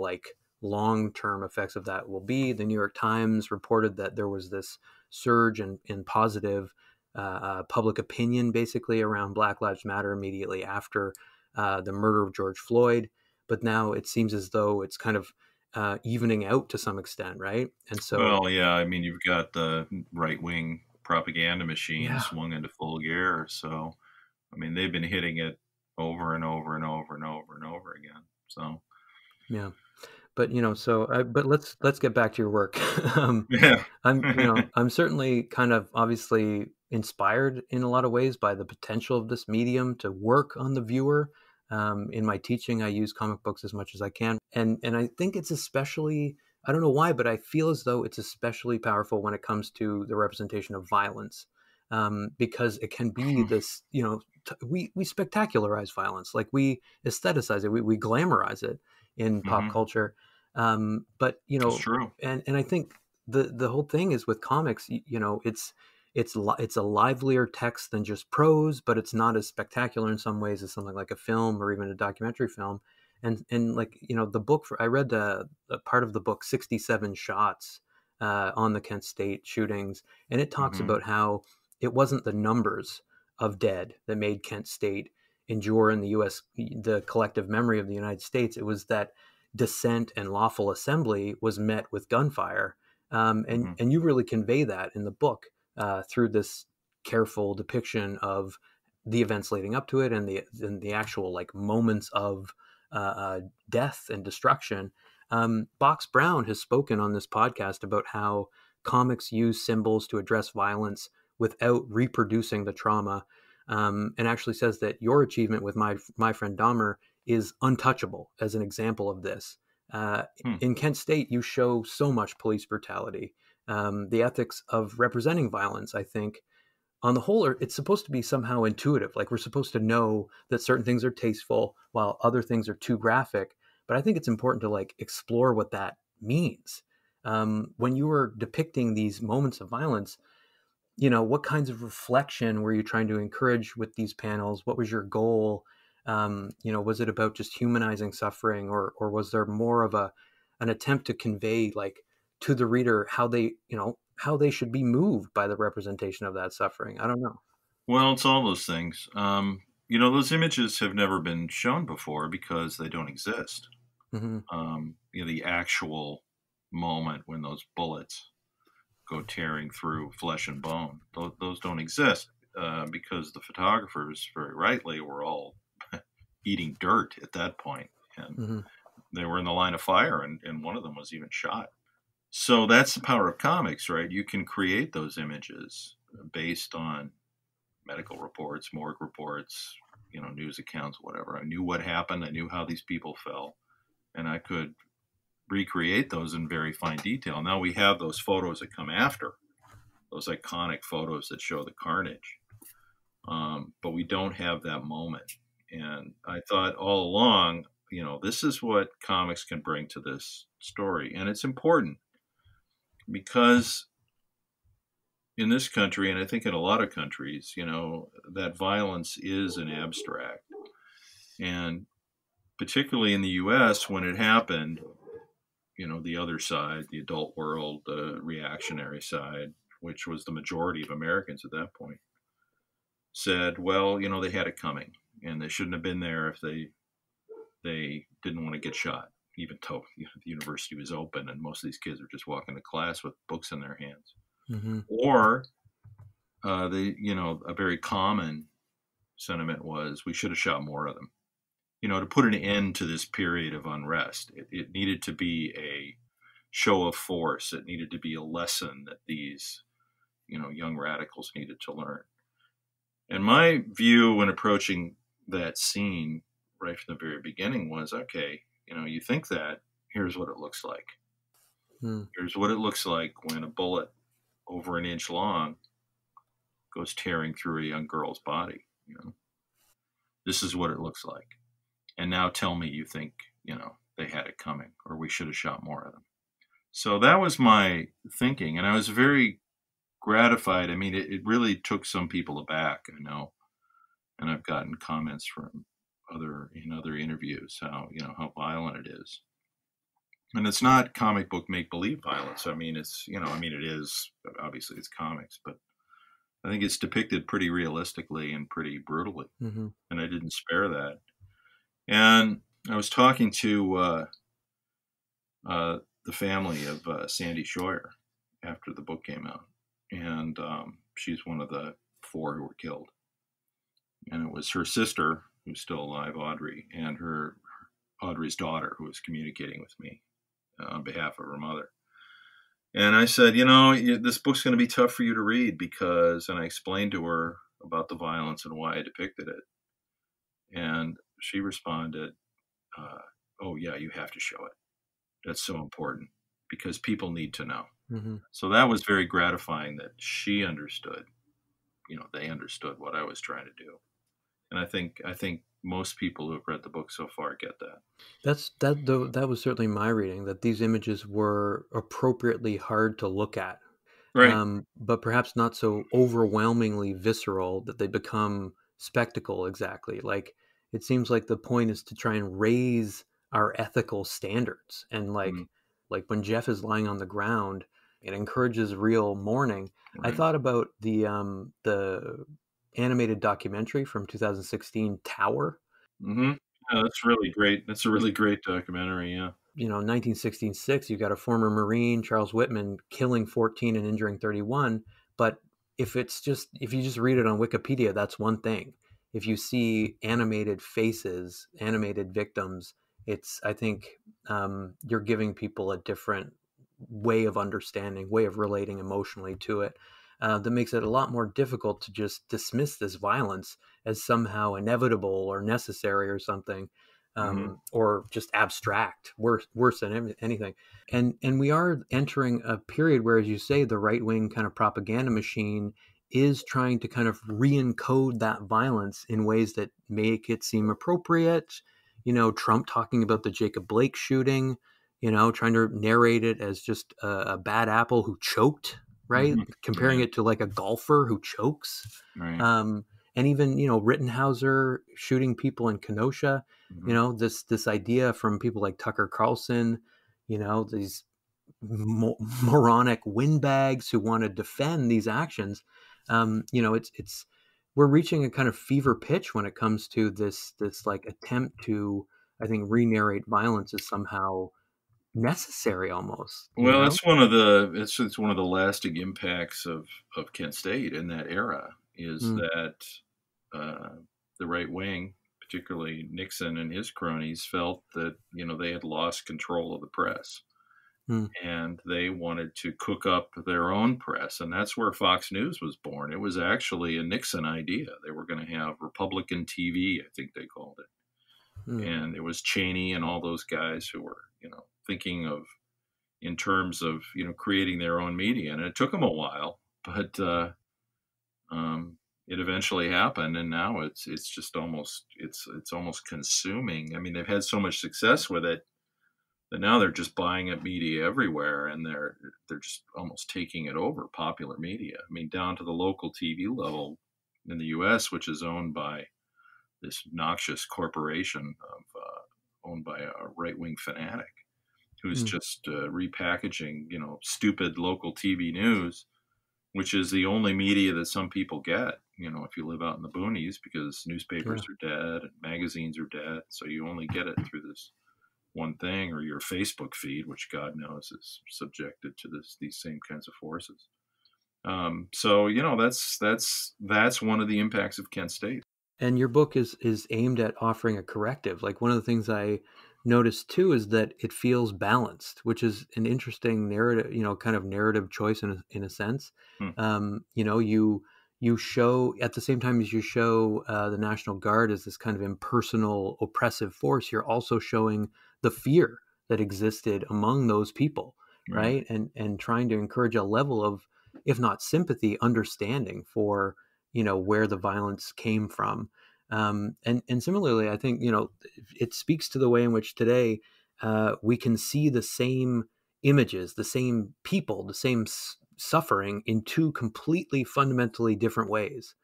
long term effects of that will be. The New York Times reported that there was this surge in positive public opinion, basically around Black Lives Matter immediately after the murder of George Floyd. But now it seems as though it's kind of evening out to some extent, right? And so, Well, yeah, I mean, you've got the right wing propaganda machine yeah, swung into full gear. So, I mean, they've been hitting it over and over and over and over and over again. So, yeah. But but let's get back to your work. yeah. I'm certainly kind of obviously inspired in a lot of ways by the potential of this medium to work on the viewer. In my teaching, I use comic books as much as I can, and I think it's especially, I don't know why, but I feel as though it's especially powerful when it comes to the representation of violence, because it can be this, we spectacularize violence, like we aestheticize it, we glamorize it in pop Hmm. culture. But That's true. and I think the whole thing is with comics, it's a livelier text than just prose, but it's not as spectacular in some ways as something like a film or even a documentary film. And like, the book, I read a part of the book 67 shots on the Kent State shootings, and it talks Hmm. about how it wasn't the numbers of dead that made Kent State endure in the US, the collective memory of the United States. It was that dissent and lawful assembly was met with gunfire. Hmm. And you really convey that in the book through this careful depiction of the events leading up to it, and the actual like moments of death and destruction. Box Brown has spoken on this podcast about how comics use symbols to address violence without reproducing the trauma, and actually says that your achievement with my friend Dahmer is untouchable as an example of this. Uh, Hmm. in Kent State, you show so much police brutality. The ethics of representing violence, I think, on the whole, it's supposed to be somehow intuitive. Like we're supposed to know that certain things are tasteful while other things are too graphic. But I think it's important to like explore what that means. When you were depicting these moments of violence, what kinds of reflection were you trying to encourage with these panels? What was your goal? Was it about just humanizing suffering, or was there more of an attempt to convey like to the reader how they should be moved by the representation of that suffering? I don't know. Well, it's all those things. Those images have never been shown before because they don't exist. Hmm. The actual moment when those bullets go tearing through flesh and bone, those don't exist because the photographers, very rightly, were all eating dirt at that point, and Hmm. they were in the line of fire, and one of them was even shot. So that's the power of comics, right? You can create those images based on medical reports, morgue reports, news accounts, whatever. I knew what happened. I knew how these people fell, and I could recreate those in very fine detail. Now we have those photos that come after, those iconic photos that show the carnage, but we don't have that moment. And I thought all along, this is what comics can bring to this story, and it's important because in this country, and I think in a lot of countries, that violence is an abstract. And particularly in the US, when it happened, the other side, the adult world, the reactionary side, which was the majority of Americans at that point, said, well, they had it coming and they shouldn't have been there if they didn't want to get shot, even though the university was open and most of these kids were just walking to class with books in their hands. Hmm. Or a very common sentiment was we should have shot more of them. To put an end to this period of unrest, it needed to be show of force. It needed to be a lesson that these, young radicals needed to learn. And my view when approaching that scene right from the very beginning was, okay, you think that, here's what it looks like. Hmm. Here's what it looks like when a bullet over an inch long goes tearing through a young girl's body. This is what it looks like. And now tell me you think, they had it coming, or we should have shot more of them. So that was my thinking. And I was very gratified. I mean, it really took some people aback, I know. And I've gotten comments from other interviews how violent it is. And it's not comic book make believe violence. I mean, it's it is, obviously it's comics, but I think it's depicted pretty realistically and pretty brutally. Mm-hmm. And I didn't spare that. And I was talking to the family of Sandy Scheuer after the book came out, and she's one of the 4 who were killed. And it was her sister, who's still alive, Audrey, and Audrey's daughter, who was communicating with me on behalf of her mother. And I said, this book's going to be tough for you to read because, and I explained to her about the violence and why I depicted it. And she responded, oh yeah, you have to show it. That's so important because people need to know. Mm-hmm. So that was very gratifying that she understood, they understood what I was trying to do. And I think most people who have read the book so far get that. That was certainly my reading, that these images were appropriately hard to look at, Right. but perhaps not so overwhelmingly visceral that they become spectacle. Exactly. Like, it seems like the point is to try and raise our ethical standards. And Mm, like when Jeff is lying on the ground, it encourages real mourning. I right. thought about the animated documentary from 2016, Tower. Mm-hmm. Yeah, that's really great. That's a really great documentary. Yeah. 1966, you got a former Marine, Charles Whitman, killing 14 and injuring 31. But if you just read it on Wikipedia, that's one thing. If you see animated faces, animated victims, I think you're giving people a different way of understanding, way of relating emotionally to it. That makes it a lot more difficult to just dismiss this violence as somehow inevitable or necessary or something, Mm-hmm. or just abstract, worse than anything. And we are entering a period where, as you say, the right wing kind of propaganda machine is trying to kind of re-encode that violence in ways that make it seem appropriate. Trump talking about the Jacob Blake shooting, trying to narrate it as just a bad apple who choked, right? Mm-hmm. Comparing Right. it to like a golfer who chokes. Right. Um, and even, Rittenhauser shooting people in Kenosha, Mm-hmm. this idea from people like Tucker Carlson, these moronic windbags who want to defend these actions. It's we're reaching a kind of fever pitch when it comes to this like attempt to, I think, re-narrate violence as somehow necessary almost. Well, that's one of the it's one of the lasting impacts of Kent State in that era is Mm, that uh, the right wing, particularly Nixon and his cronies, felt that they had lost control of the press mm, and they wanted to cook up their own press, and that's where Fox News was born. It was actually a Nixon idea. They were going to have Republican TV, I think they called it, mm, and it was Cheney and all those guys who were thinking of in terms of creating their own media, and it took them a while, but it eventually happened, and now it's just almost it's almost consuming. I mean, they've had so much success with it that now they're just buying up media everywhere, and they're just almost taking it over, popular media. I mean, down to the local TV level in the U.S., which is owned by this noxious corporation owned by a right wing fanatic who's mm, just repackaging, stupid local TV news, which is the only media that some people get, if you live out in the boonies, because newspapers yeah. are dead and magazines are dead. So you only get it through this one thing or your Facebook feed, which God knows is subjected to these same kinds of forces. So that's one of the impacts of Kent State. And your book is aimed at offering a corrective. Like, one of the things I noticed too is that it feels balanced, which is an interesting narrative, kind of narrative choice in a sense. Hmm. You show at the same time as you show the National Guard as this kind of impersonal, oppressive force, you're also showing the fear that existed among those people, Right. right? And trying to encourage a level of, if not sympathy, understanding for where the violence came from. And similarly, I think it speaks to the way in which today we can see the same images, the same people, the same suffering in two completely fundamentally different ways.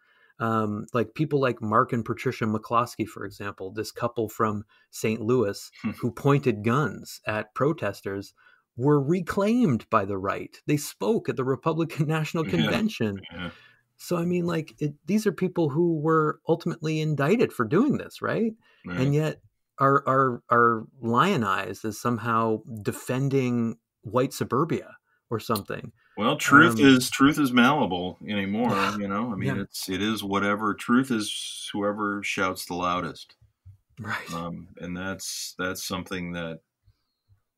Like people like Mark and Patricia McCloskey, for example, this couple from St. Louis who pointed guns at protesters, were reclaimed by the right. They spoke at the Republican National Yeah. Convention. Yeah. So I mean, like these are people who were ultimately indicted for doing this, right? And Right. yet are lionized as somehow defending white suburbia or something. Well, Um, truth is malleable anymore. yeah, I mean, yeah, it is whatever truth is. Whoever shouts the loudest, right. and that's something that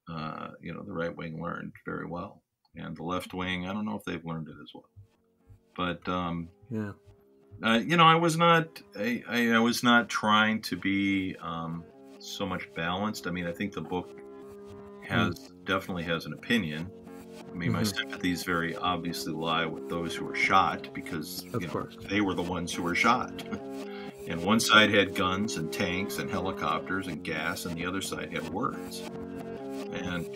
the right wing learned very well, and the left wing, I don't know if they've learned it as well. But Yeah. I was not I was not trying to be so much balanced. I mean, I think the book Mm. definitely has an opinion. I mean, my Hmm. sympathies very obviously lie with those who were shot because, Of course. they were the ones who were shot. And one side had guns and tanks and helicopters and gas, and the other side had words. And,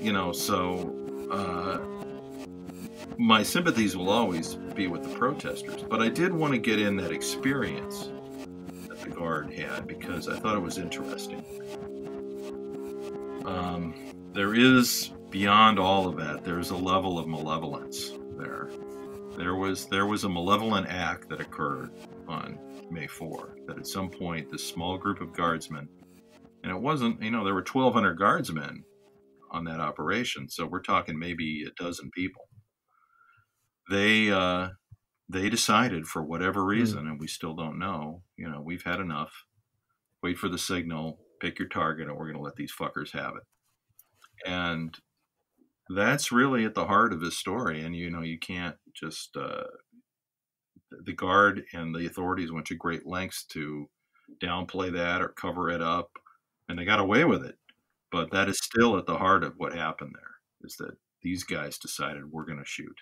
my sympathies will always be with the protesters. But I did want to get in that experience that the Guard had because I thought it was interesting. There is, beyond all of that, there's a level of malevolence there. There was a malevolent act that occurred on May 4, that at some point this small group of guardsmen, and it wasn't, there were 1,200 guardsmen on that operation, so we're talking maybe a dozen people. They decided for whatever reason, and we still don't know, we've had enough. Wait for the signal, pick your target, and we're going to let these fuckers have it. And that's really at the heart of this story. And you can't just the Guard and the authorities went to great lengths to downplay that or cover it up, and they got away with it. But that is still at the heart of what happened there, is that these guys decided we're going to shoot.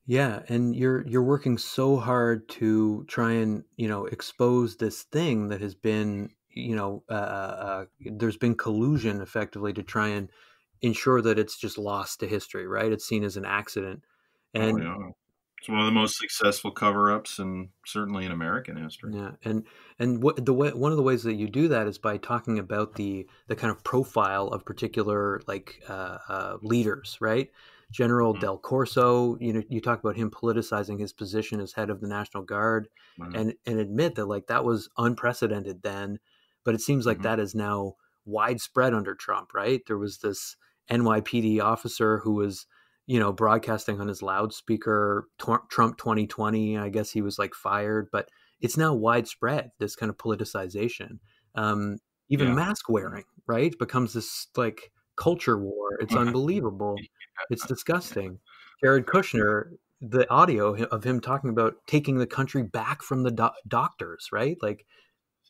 Yeah, and you're working so hard to try and expose this thing that has been there's been collusion effectively to try and ensure that it's just lost to history, right? It's seen as an accident, Oh and yeah, it's one of the most successful cover-ups, and certainly in American history. yeah, and what the way one of the ways that you do that is by talking about the kind of profile of particular leaders, right? General Mhm. Del Corso, you talk about him politicizing his position as head of the National Guard, Right. and admit that like that was unprecedented then, but it seems like Mhm. that is now widespread under Trump, right? There was this NYPD officer who was broadcasting on his loudspeaker Trump 2020. I guess he was like fired, but it's now widespread, this kind of politicization. Even Yeah. mask wearing, right, becomes this like culture war. It's unbelievable. It's disgusting. Jared Kushner, the audio of him talking about taking the country back from the doctors, right? Like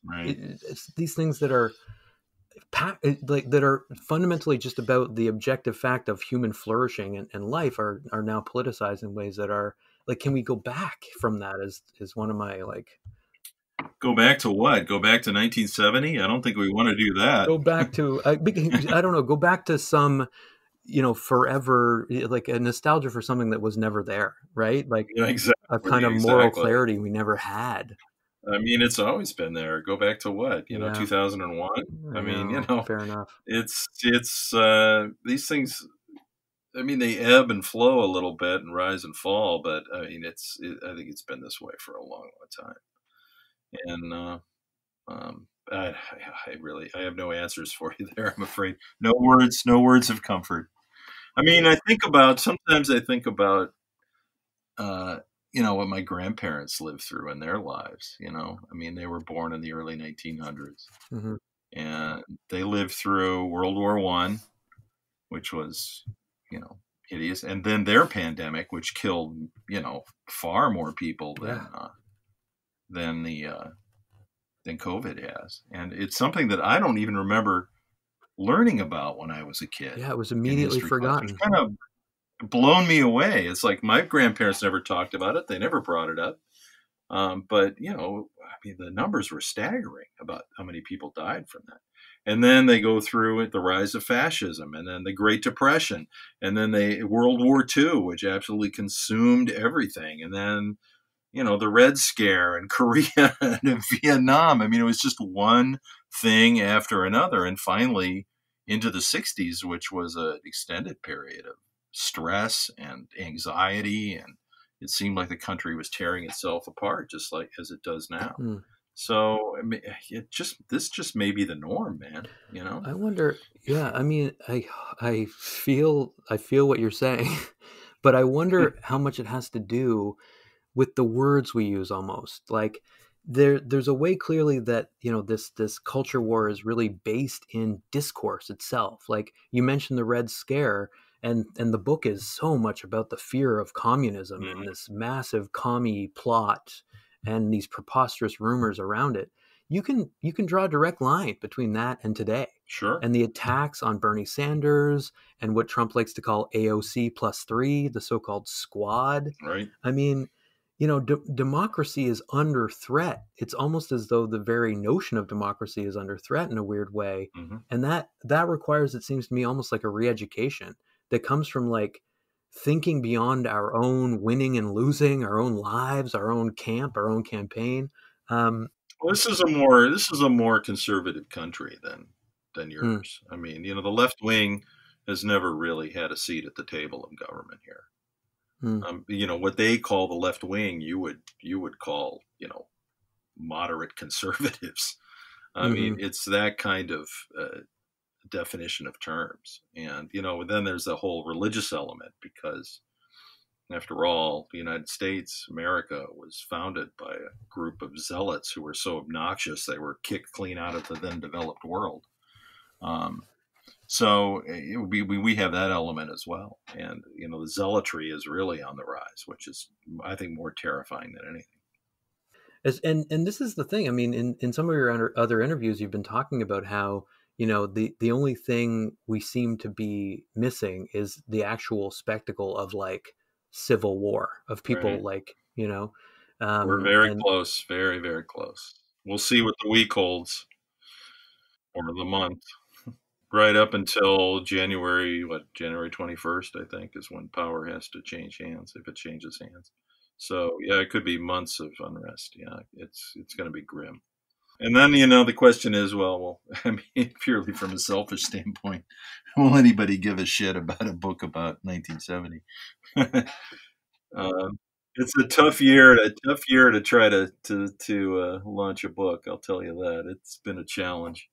Right. it's these things that are like that are fundamentally just about the objective fact of human flourishing and life are now politicized in ways that are like, can we go back from that is one of my like Go back to what? Go back to 1970? I don't think we want to do that. go back to I don't know, go back to some forever, like a nostalgia for something that was never there, right? Like Yeah, a exactly. kind of moral Exactly. clarity we never had. I mean, it's always been there. Go back to what? Yeah, 2001? I I mean, know, fair enough. it's these things, I mean, they ebb and flow a little bit and rise and fall, but I mean, I think it's been this way for a long, long time. And I have no answers for you there, I'm afraid. No words of comfort. I mean, sometimes I think about, uh, what my grandparents lived through in their lives. I mean, they were born in the early 1900s. Hmm. and they lived through World War I, which was, you know, hideous, and then their pandemic, which killed, you know, far more people Yeah. than the than COVID has, and it's something that I don't even remember learning about when I was a kid Yeah, it was in immediately history class, which forgotten. kind of blown me away. It's like my grandparents never talked about it; they never brought it up. But you know, I mean, the numbers were staggering about how many people died from that. And then they go through it, the rise of fascism, and then the Great Depression, and then World War II, which absolutely consumed everything, and then you know the Red Scare and Korea and Vietnam. I mean, it was just one thing after another, and finally into the '60s, which was an extended period of stress and anxiety, and it seemed like the country was tearing itself apart, just like as it does now. Hmm. So I mean, this just may be the norm, man. You know? I wonder, yeah, I mean, I feel what you're saying, but I wonder how much it has to do with the words we use almost. Like there's a way clearly that, this culture war is really based in discourse itself. Like you mentioned the Red Scare, and the book is so much about the fear of communism and Mhm. this massive commie plot and these preposterous rumors around it. You can draw a direct line between that and today, Sure, and the attacks on Bernie Sanders and what Trump likes to call AOC plus three, the so-called squad. right. I mean, democracy is under threat. It's almost as though the very notion of democracy is under threat in a weird way, Hmm. and that requires, it seems to me, almost like a re-education that comes from like thinking beyond our own winning and losing, our own lives, our own camp, our own campaign. Um, Well, this is a more conservative country than hmm, yours. I mean, you know, the left wing has never really had a seat at the table in government here. hmm, You know, what they call the left wing, you would call, you know, moderate conservatives. I mean, hmm, it's that kind of definition of terms. And you know, then there's a whole religious element because, after all, the United States, America, was founded by a group of zealots who were so obnoxious they were kicked clean out of the then developed world. Um, so we have that element as well, and you know the zealotry is really on the rise, which is I think more terrifying than anything. and this is the thing. I mean, in some of your other interviews, you've been talking about how, the only thing we seem to be missing is the actual spectacle of like civil war, of people Right? like, We're very and close, very very close. We'll see what the week holds or the month. Right up until January, what, January 21st, I think, is when power has to change hands, if it changes hands. So, yeah, it could be months of unrest. Yeah, it's going to be grim. And then, you know, the question is, well, I mean, purely from a selfish standpoint, will anybody give a shit about a book about 1970? um, it's a tough year to try to launch a book. I'll tell you that. It's been a challenge.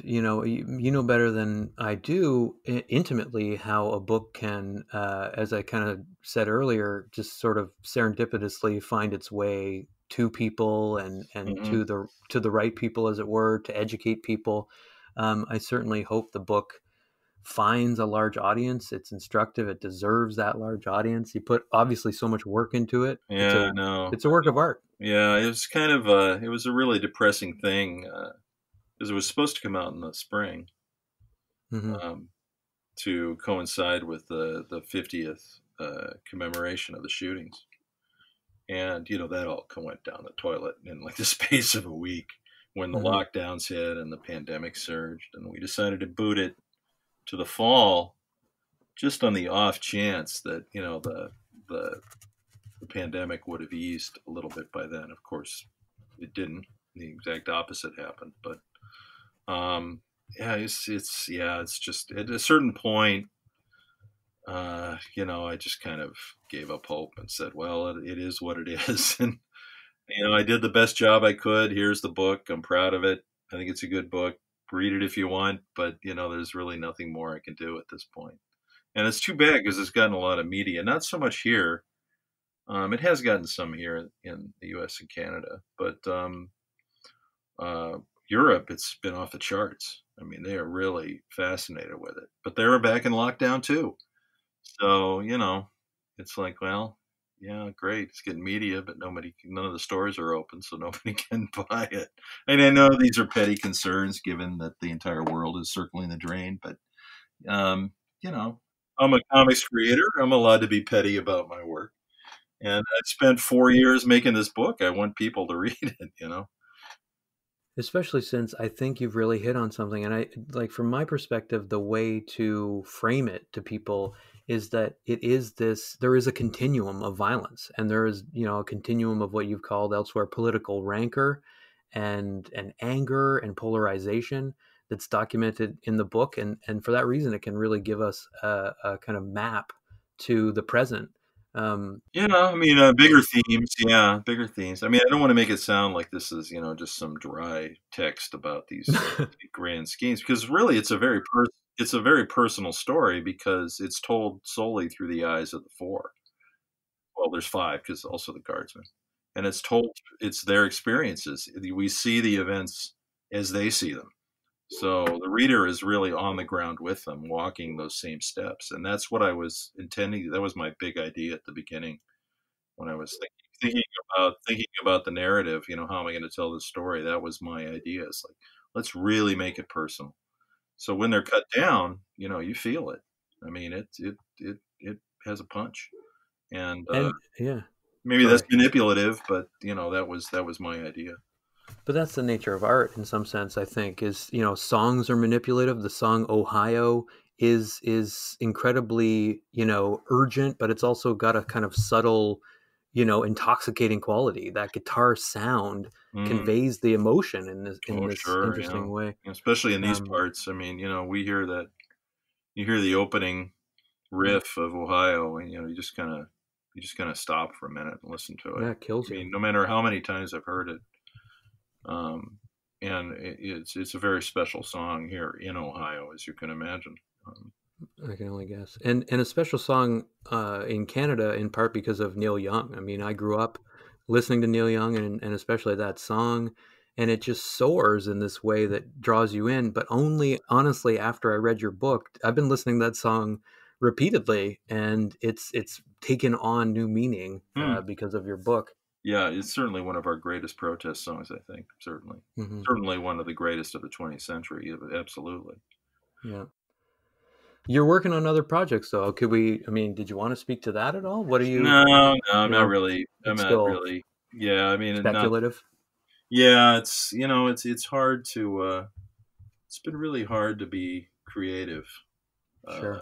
you know better than I do, intimately, how a book can, as I kind of said earlier, just sort of serendipitously find its way to people, and Hmm. to the right people, as it were, to educate people. I certainly hope the book finds a large audience. It's instructive. It deserves that large audience. You put obviously so much work into it. It's Yeah, a I know. it's a work of art. Yeah, it was kind of it was a really depressing thing because it was supposed to come out in the spring Hmm. um, to coincide with the 50th commemoration of the shootings, and you know that all went down the toilet in like the space of a week when the Hmm. lockdowns hit and the pandemic surged, and we decided to boot it to the fall just on the off chance that you know the the pandemic would have eased a little bit by then. Of course, it didn't. The exact opposite happened. But yeah, it's just at a certain point, you know, I just kind of gave up hope and said, well, it is what it is, and you know, I did the best job I could. Here's the book. I'm proud of it. I think it's a good book. Read it if you want, but you know, there's really nothing more I can do at this point. And it's too bad because it's gotten a lot of media, not so much here. It has gotten some here in the U.S. and Canada, but uh, Europe, it's been off the charts. I mean, they are really fascinated with it. But they were back in lockdown too. So, it's like, well, yeah, great. It's getting media, but none of the stores are open, so nobody can buy it. And I know these are petty concerns given that the entire world is circling the drain, but, um, you know, I'm a comics creator. I'm allowed to be petty about my work. And I spent 4 years making this book. I want people to read it. Especially since I think you've really hit on something. And I like, from my perspective, the way to frame it to people is that there is a continuum of violence, and there is, a continuum of what you've called elsewhere political rancor and anger and polarization that's documented in the book. And for that reason, it can really give us a kind of map to the present. I mean, bigger themes. Yeah, bigger themes. I mean, I don't want to make it sound like this is, just some dry text about these grand schemes, because really, it's a very personal story because it's told solely through the eyes of the four. Well, there's five because also the guardsmen, and it's their experiences. We see the events as they see them. So the reader is really on the ground with them, walking those same steps, and that's what I was intending. That was my big idea at the beginning when I was thinking about the narrative. How am I going to tell this story? That was my idea. It's like, let's really make it personal. So when they're cut down, you feel it. I mean, it has a punch, and and yeah, maybe that's sorry. manipulative, but that was my idea. But that's the nature of art in some sense, I think, is, songs are manipulative. The song Ohio is incredibly, urgent, but it's also got a kind of subtle, intoxicating quality. That guitar sound Mm. conveys the emotion in this Sure, interesting way. especially in these Um, parts. I mean, you hear the opening riff of Ohio, and you just kind of stop for a minute and listen to it. that kills I you. mean, no matter how many times I've heard it, and it's a very special song here in Ohio, as you can imagine. I can only guess. And a special song in Canada, in part because of Neil Young. I mean, I grew up listening to Neil Young, and especially that song, and it just soars in this way that draws you in. But only honestly after I read your book, I've been listening to that song repeatedly, and it's taken on new meaning Hmm. because of your book. Yeah, it's certainly one of our greatest protest songs. I think certainly, Hmm. certainly one of the greatest of the 20th century. Absolutely. Yeah. You're working on other projects, though. Could we? I mean, did you want to speak to that at all? What are you? No, no, I'm not No, really. I'm it's not still really. Yeah, I mean, not. speculative. Yeah, it's hard to. It's been really hard to be creative uh, Sure,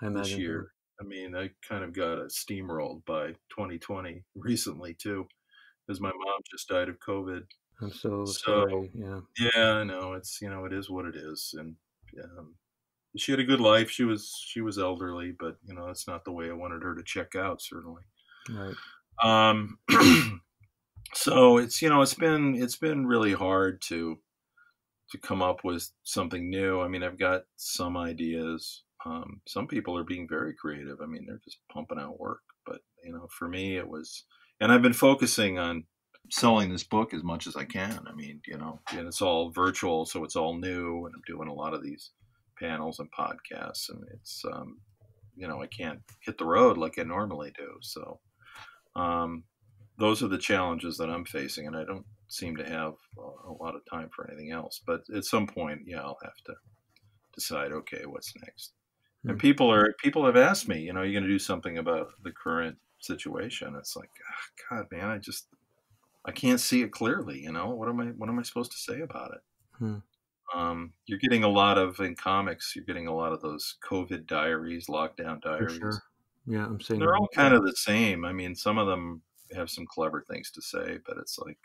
I this imagine so. year. I mean, I kind of got steamrolled by 2020 recently too, because my mom just died of COVID. I'm so So sorry. Yeah. yeah, I know it is what it is, and um, she had a good life. She was elderly, but it's not the way I wanted her to check out. Certainly. Right. Um, so it's been really hard to come up with something new. I mean, I've got some ideas. Some people are being very creative. I mean, they're just pumping out work. But for me, it was, and I've been focusing on selling this book as much as I can. I mean, and it's all virtual, so it's all new, and I'm doing a lot of these panels and podcasts, and it's I can't hit the road like I normally do. So um, those are the challenges that I'm facing, and I don't seem to have a lot of time for anything else. But at some point, yeah, I'll have to decide. Okay, what's next? And Hmm. people have asked me, are you going to do something about the current situation? It's like, God, man, I can't see it clearly. What am I supposed to say about it? Hmm. You're getting a lot of in comics. You're getting a lot of those COVID diaries, lockdown For diaries. sure. Yeah, I'm seeing They're them all kind also. of the same. I mean, some of them have some clever things to say, but it's like,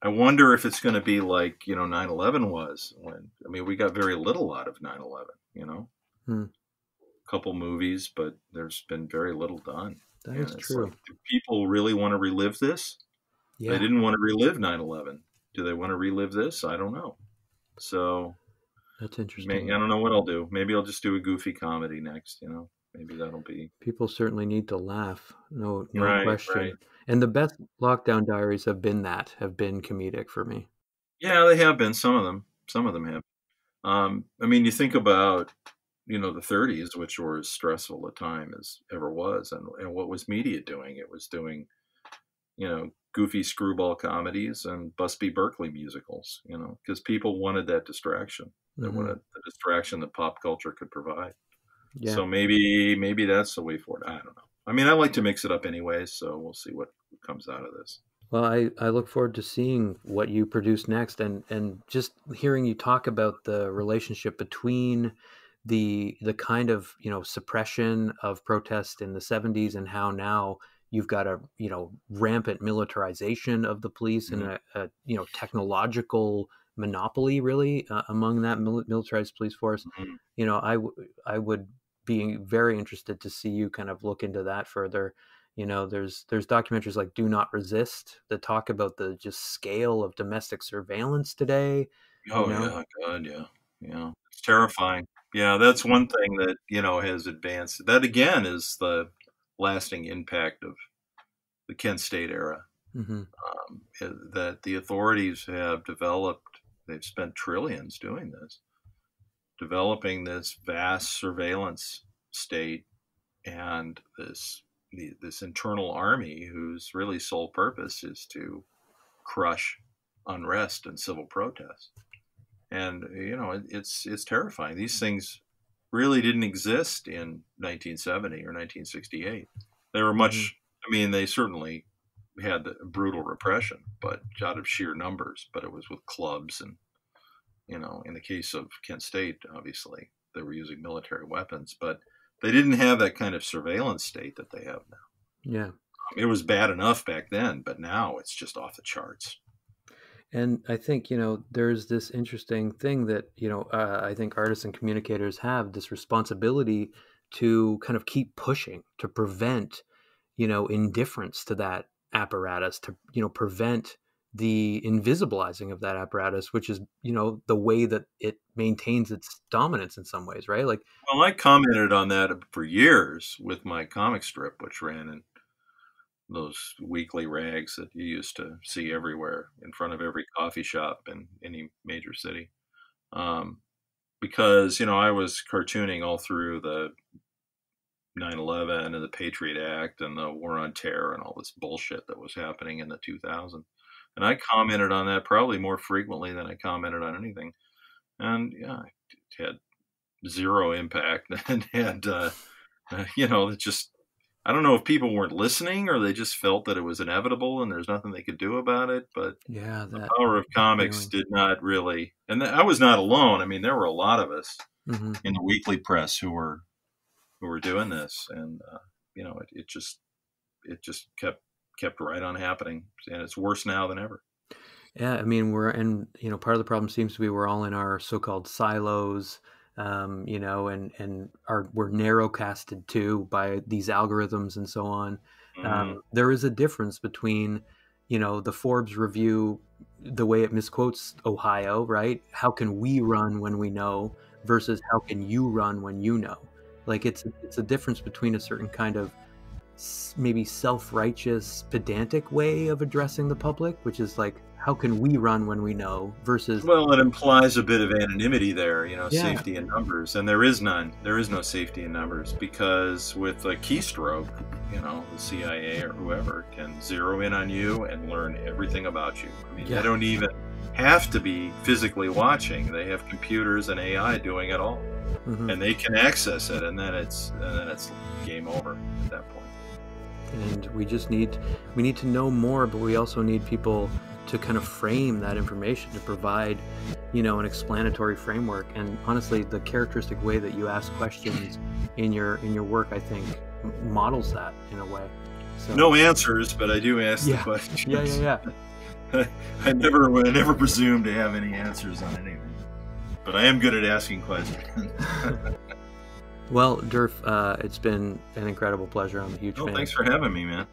I wonder if it's going to be like 9/11 was. When I mean, we got very little out of 9/11. Hmm. A couple movies, but there's been very little done. That is And it's like, true. do people really want to relive this? They Yeah, didn't want to relive 9/11. Do they want to relive this? I don't know. So that's I interesting. don't know what I'll do. Maybe I'll just do a goofy comedy next. Maybe that'll be People certainly need to laugh. No right. Right. question. And the best lockdown diaries have been comedic for me. Yeah, they have been, some of them. Some of them have. I mean, you think about, the 30s, which were as stressful a time as ever was, and what was media doing? It was doing, goofy screwball comedies and Busby Berkeley musicals, because people wanted that distraction. They Hmm. wanted the distraction that pop culture could provide. Yeah. So maybe that's the way forward. I don't know. I mean, I like to mix it up anyway, so we'll see what comes out of this. Well, I look forward to seeing what you produce next, and just hearing you talk about the relationship between the kind of suppression of protest in the 70s and how now you've got a rampant militarization of the police and Hmm. a technological monopoly really among that militarized police force. Hmm. I would be very interested to see you kind of look into that further. There's documentaries like Do Not Resist that talk about the just scale of domestic surveillance today. you Oh know yeah, God, yeah, yeah. It's terrifying. Yeah, that's one thing that has advanced. That again is the lasting impact of the Kent State era. hmm That the authorities have developed. They've spent trillions doing this, developing this vast surveillance state and this internal army whose really sole purpose is to crush unrest and civil protest. And it's terrifying. These things really didn't exist in 1970 or 1968. They were hmm much. I mean, they certainly had the brutal repression, but out of sheer numbers. But it was with clubs, and in the case of Kent State, obviously they were using military weapons, but they didn't have that kind of surveillance state that they have now. yeah. It was bad enough back then, but now it's just off the charts. And I think, there's this interesting thing that, I think artists and communicators have this responsibility to kind of keep pushing to prevent, indifference to that apparatus, to, prevent the invisibilizing of that apparatus, which is, the way that it maintains its dominance in some ways, right? Like, Well, I commented on that for years with my comic strip, which ran in those weekly rags that you used to see everywhere in front of every coffee shop in any major city. Um, because, I was cartooning all through the 9/11 and the Patriot Act and the War on Terror and all this bullshit that was happening in the 2000s. And I commented on that probably more frequently than I commented on anything. And yeah, it had zero impact and had, it just, I don't know if people weren't listening or they just felt that it was inevitable and there's nothing they could do about it. But yeah, the that power of comics feeling. did not really, and I was not alone. I mean, there were a lot of us Hmm. in the weekly press who were doing this, and it just kept right on happening, and it's worse now than ever. Yeah, I mean, part of the problem seems to be we're all in our so-called silos, and we're narrowcasted too by these algorithms and so on. Hmm. There is a difference between, the Forbes review, the way it misquotes Ohio, right? How can we run when we know versus how can you run when you know? Like it's a difference between a certain kind of maybe self-righteous pedantic way of addressing the public, which is like how can we run when we know versus Well, it implies a bit of anonymity there, yeah, safety in numbers, and there is none. There is no safety in numbers because with a keystroke, the CIA or whoever can zero in on you and learn everything about you. I mean, they yeah. don't even have to be physically watching. They have computers and AI doing it all, hmm and they can access it, and then it's game over at that point. and we need to know more, but we also need people to kind of frame that information to provide an explanatory framework. And honestly, the characteristic way that you ask questions in your work, I think, models that in a way. So No answers, but I do ask the yeah, yeah, yeah, questions. yeah. I never presume to have any answers on anything, but I am good at asking questions. Well, Derf, it's been an incredible pleasure. I'm a huge Oh, fan. thanks for having me, man.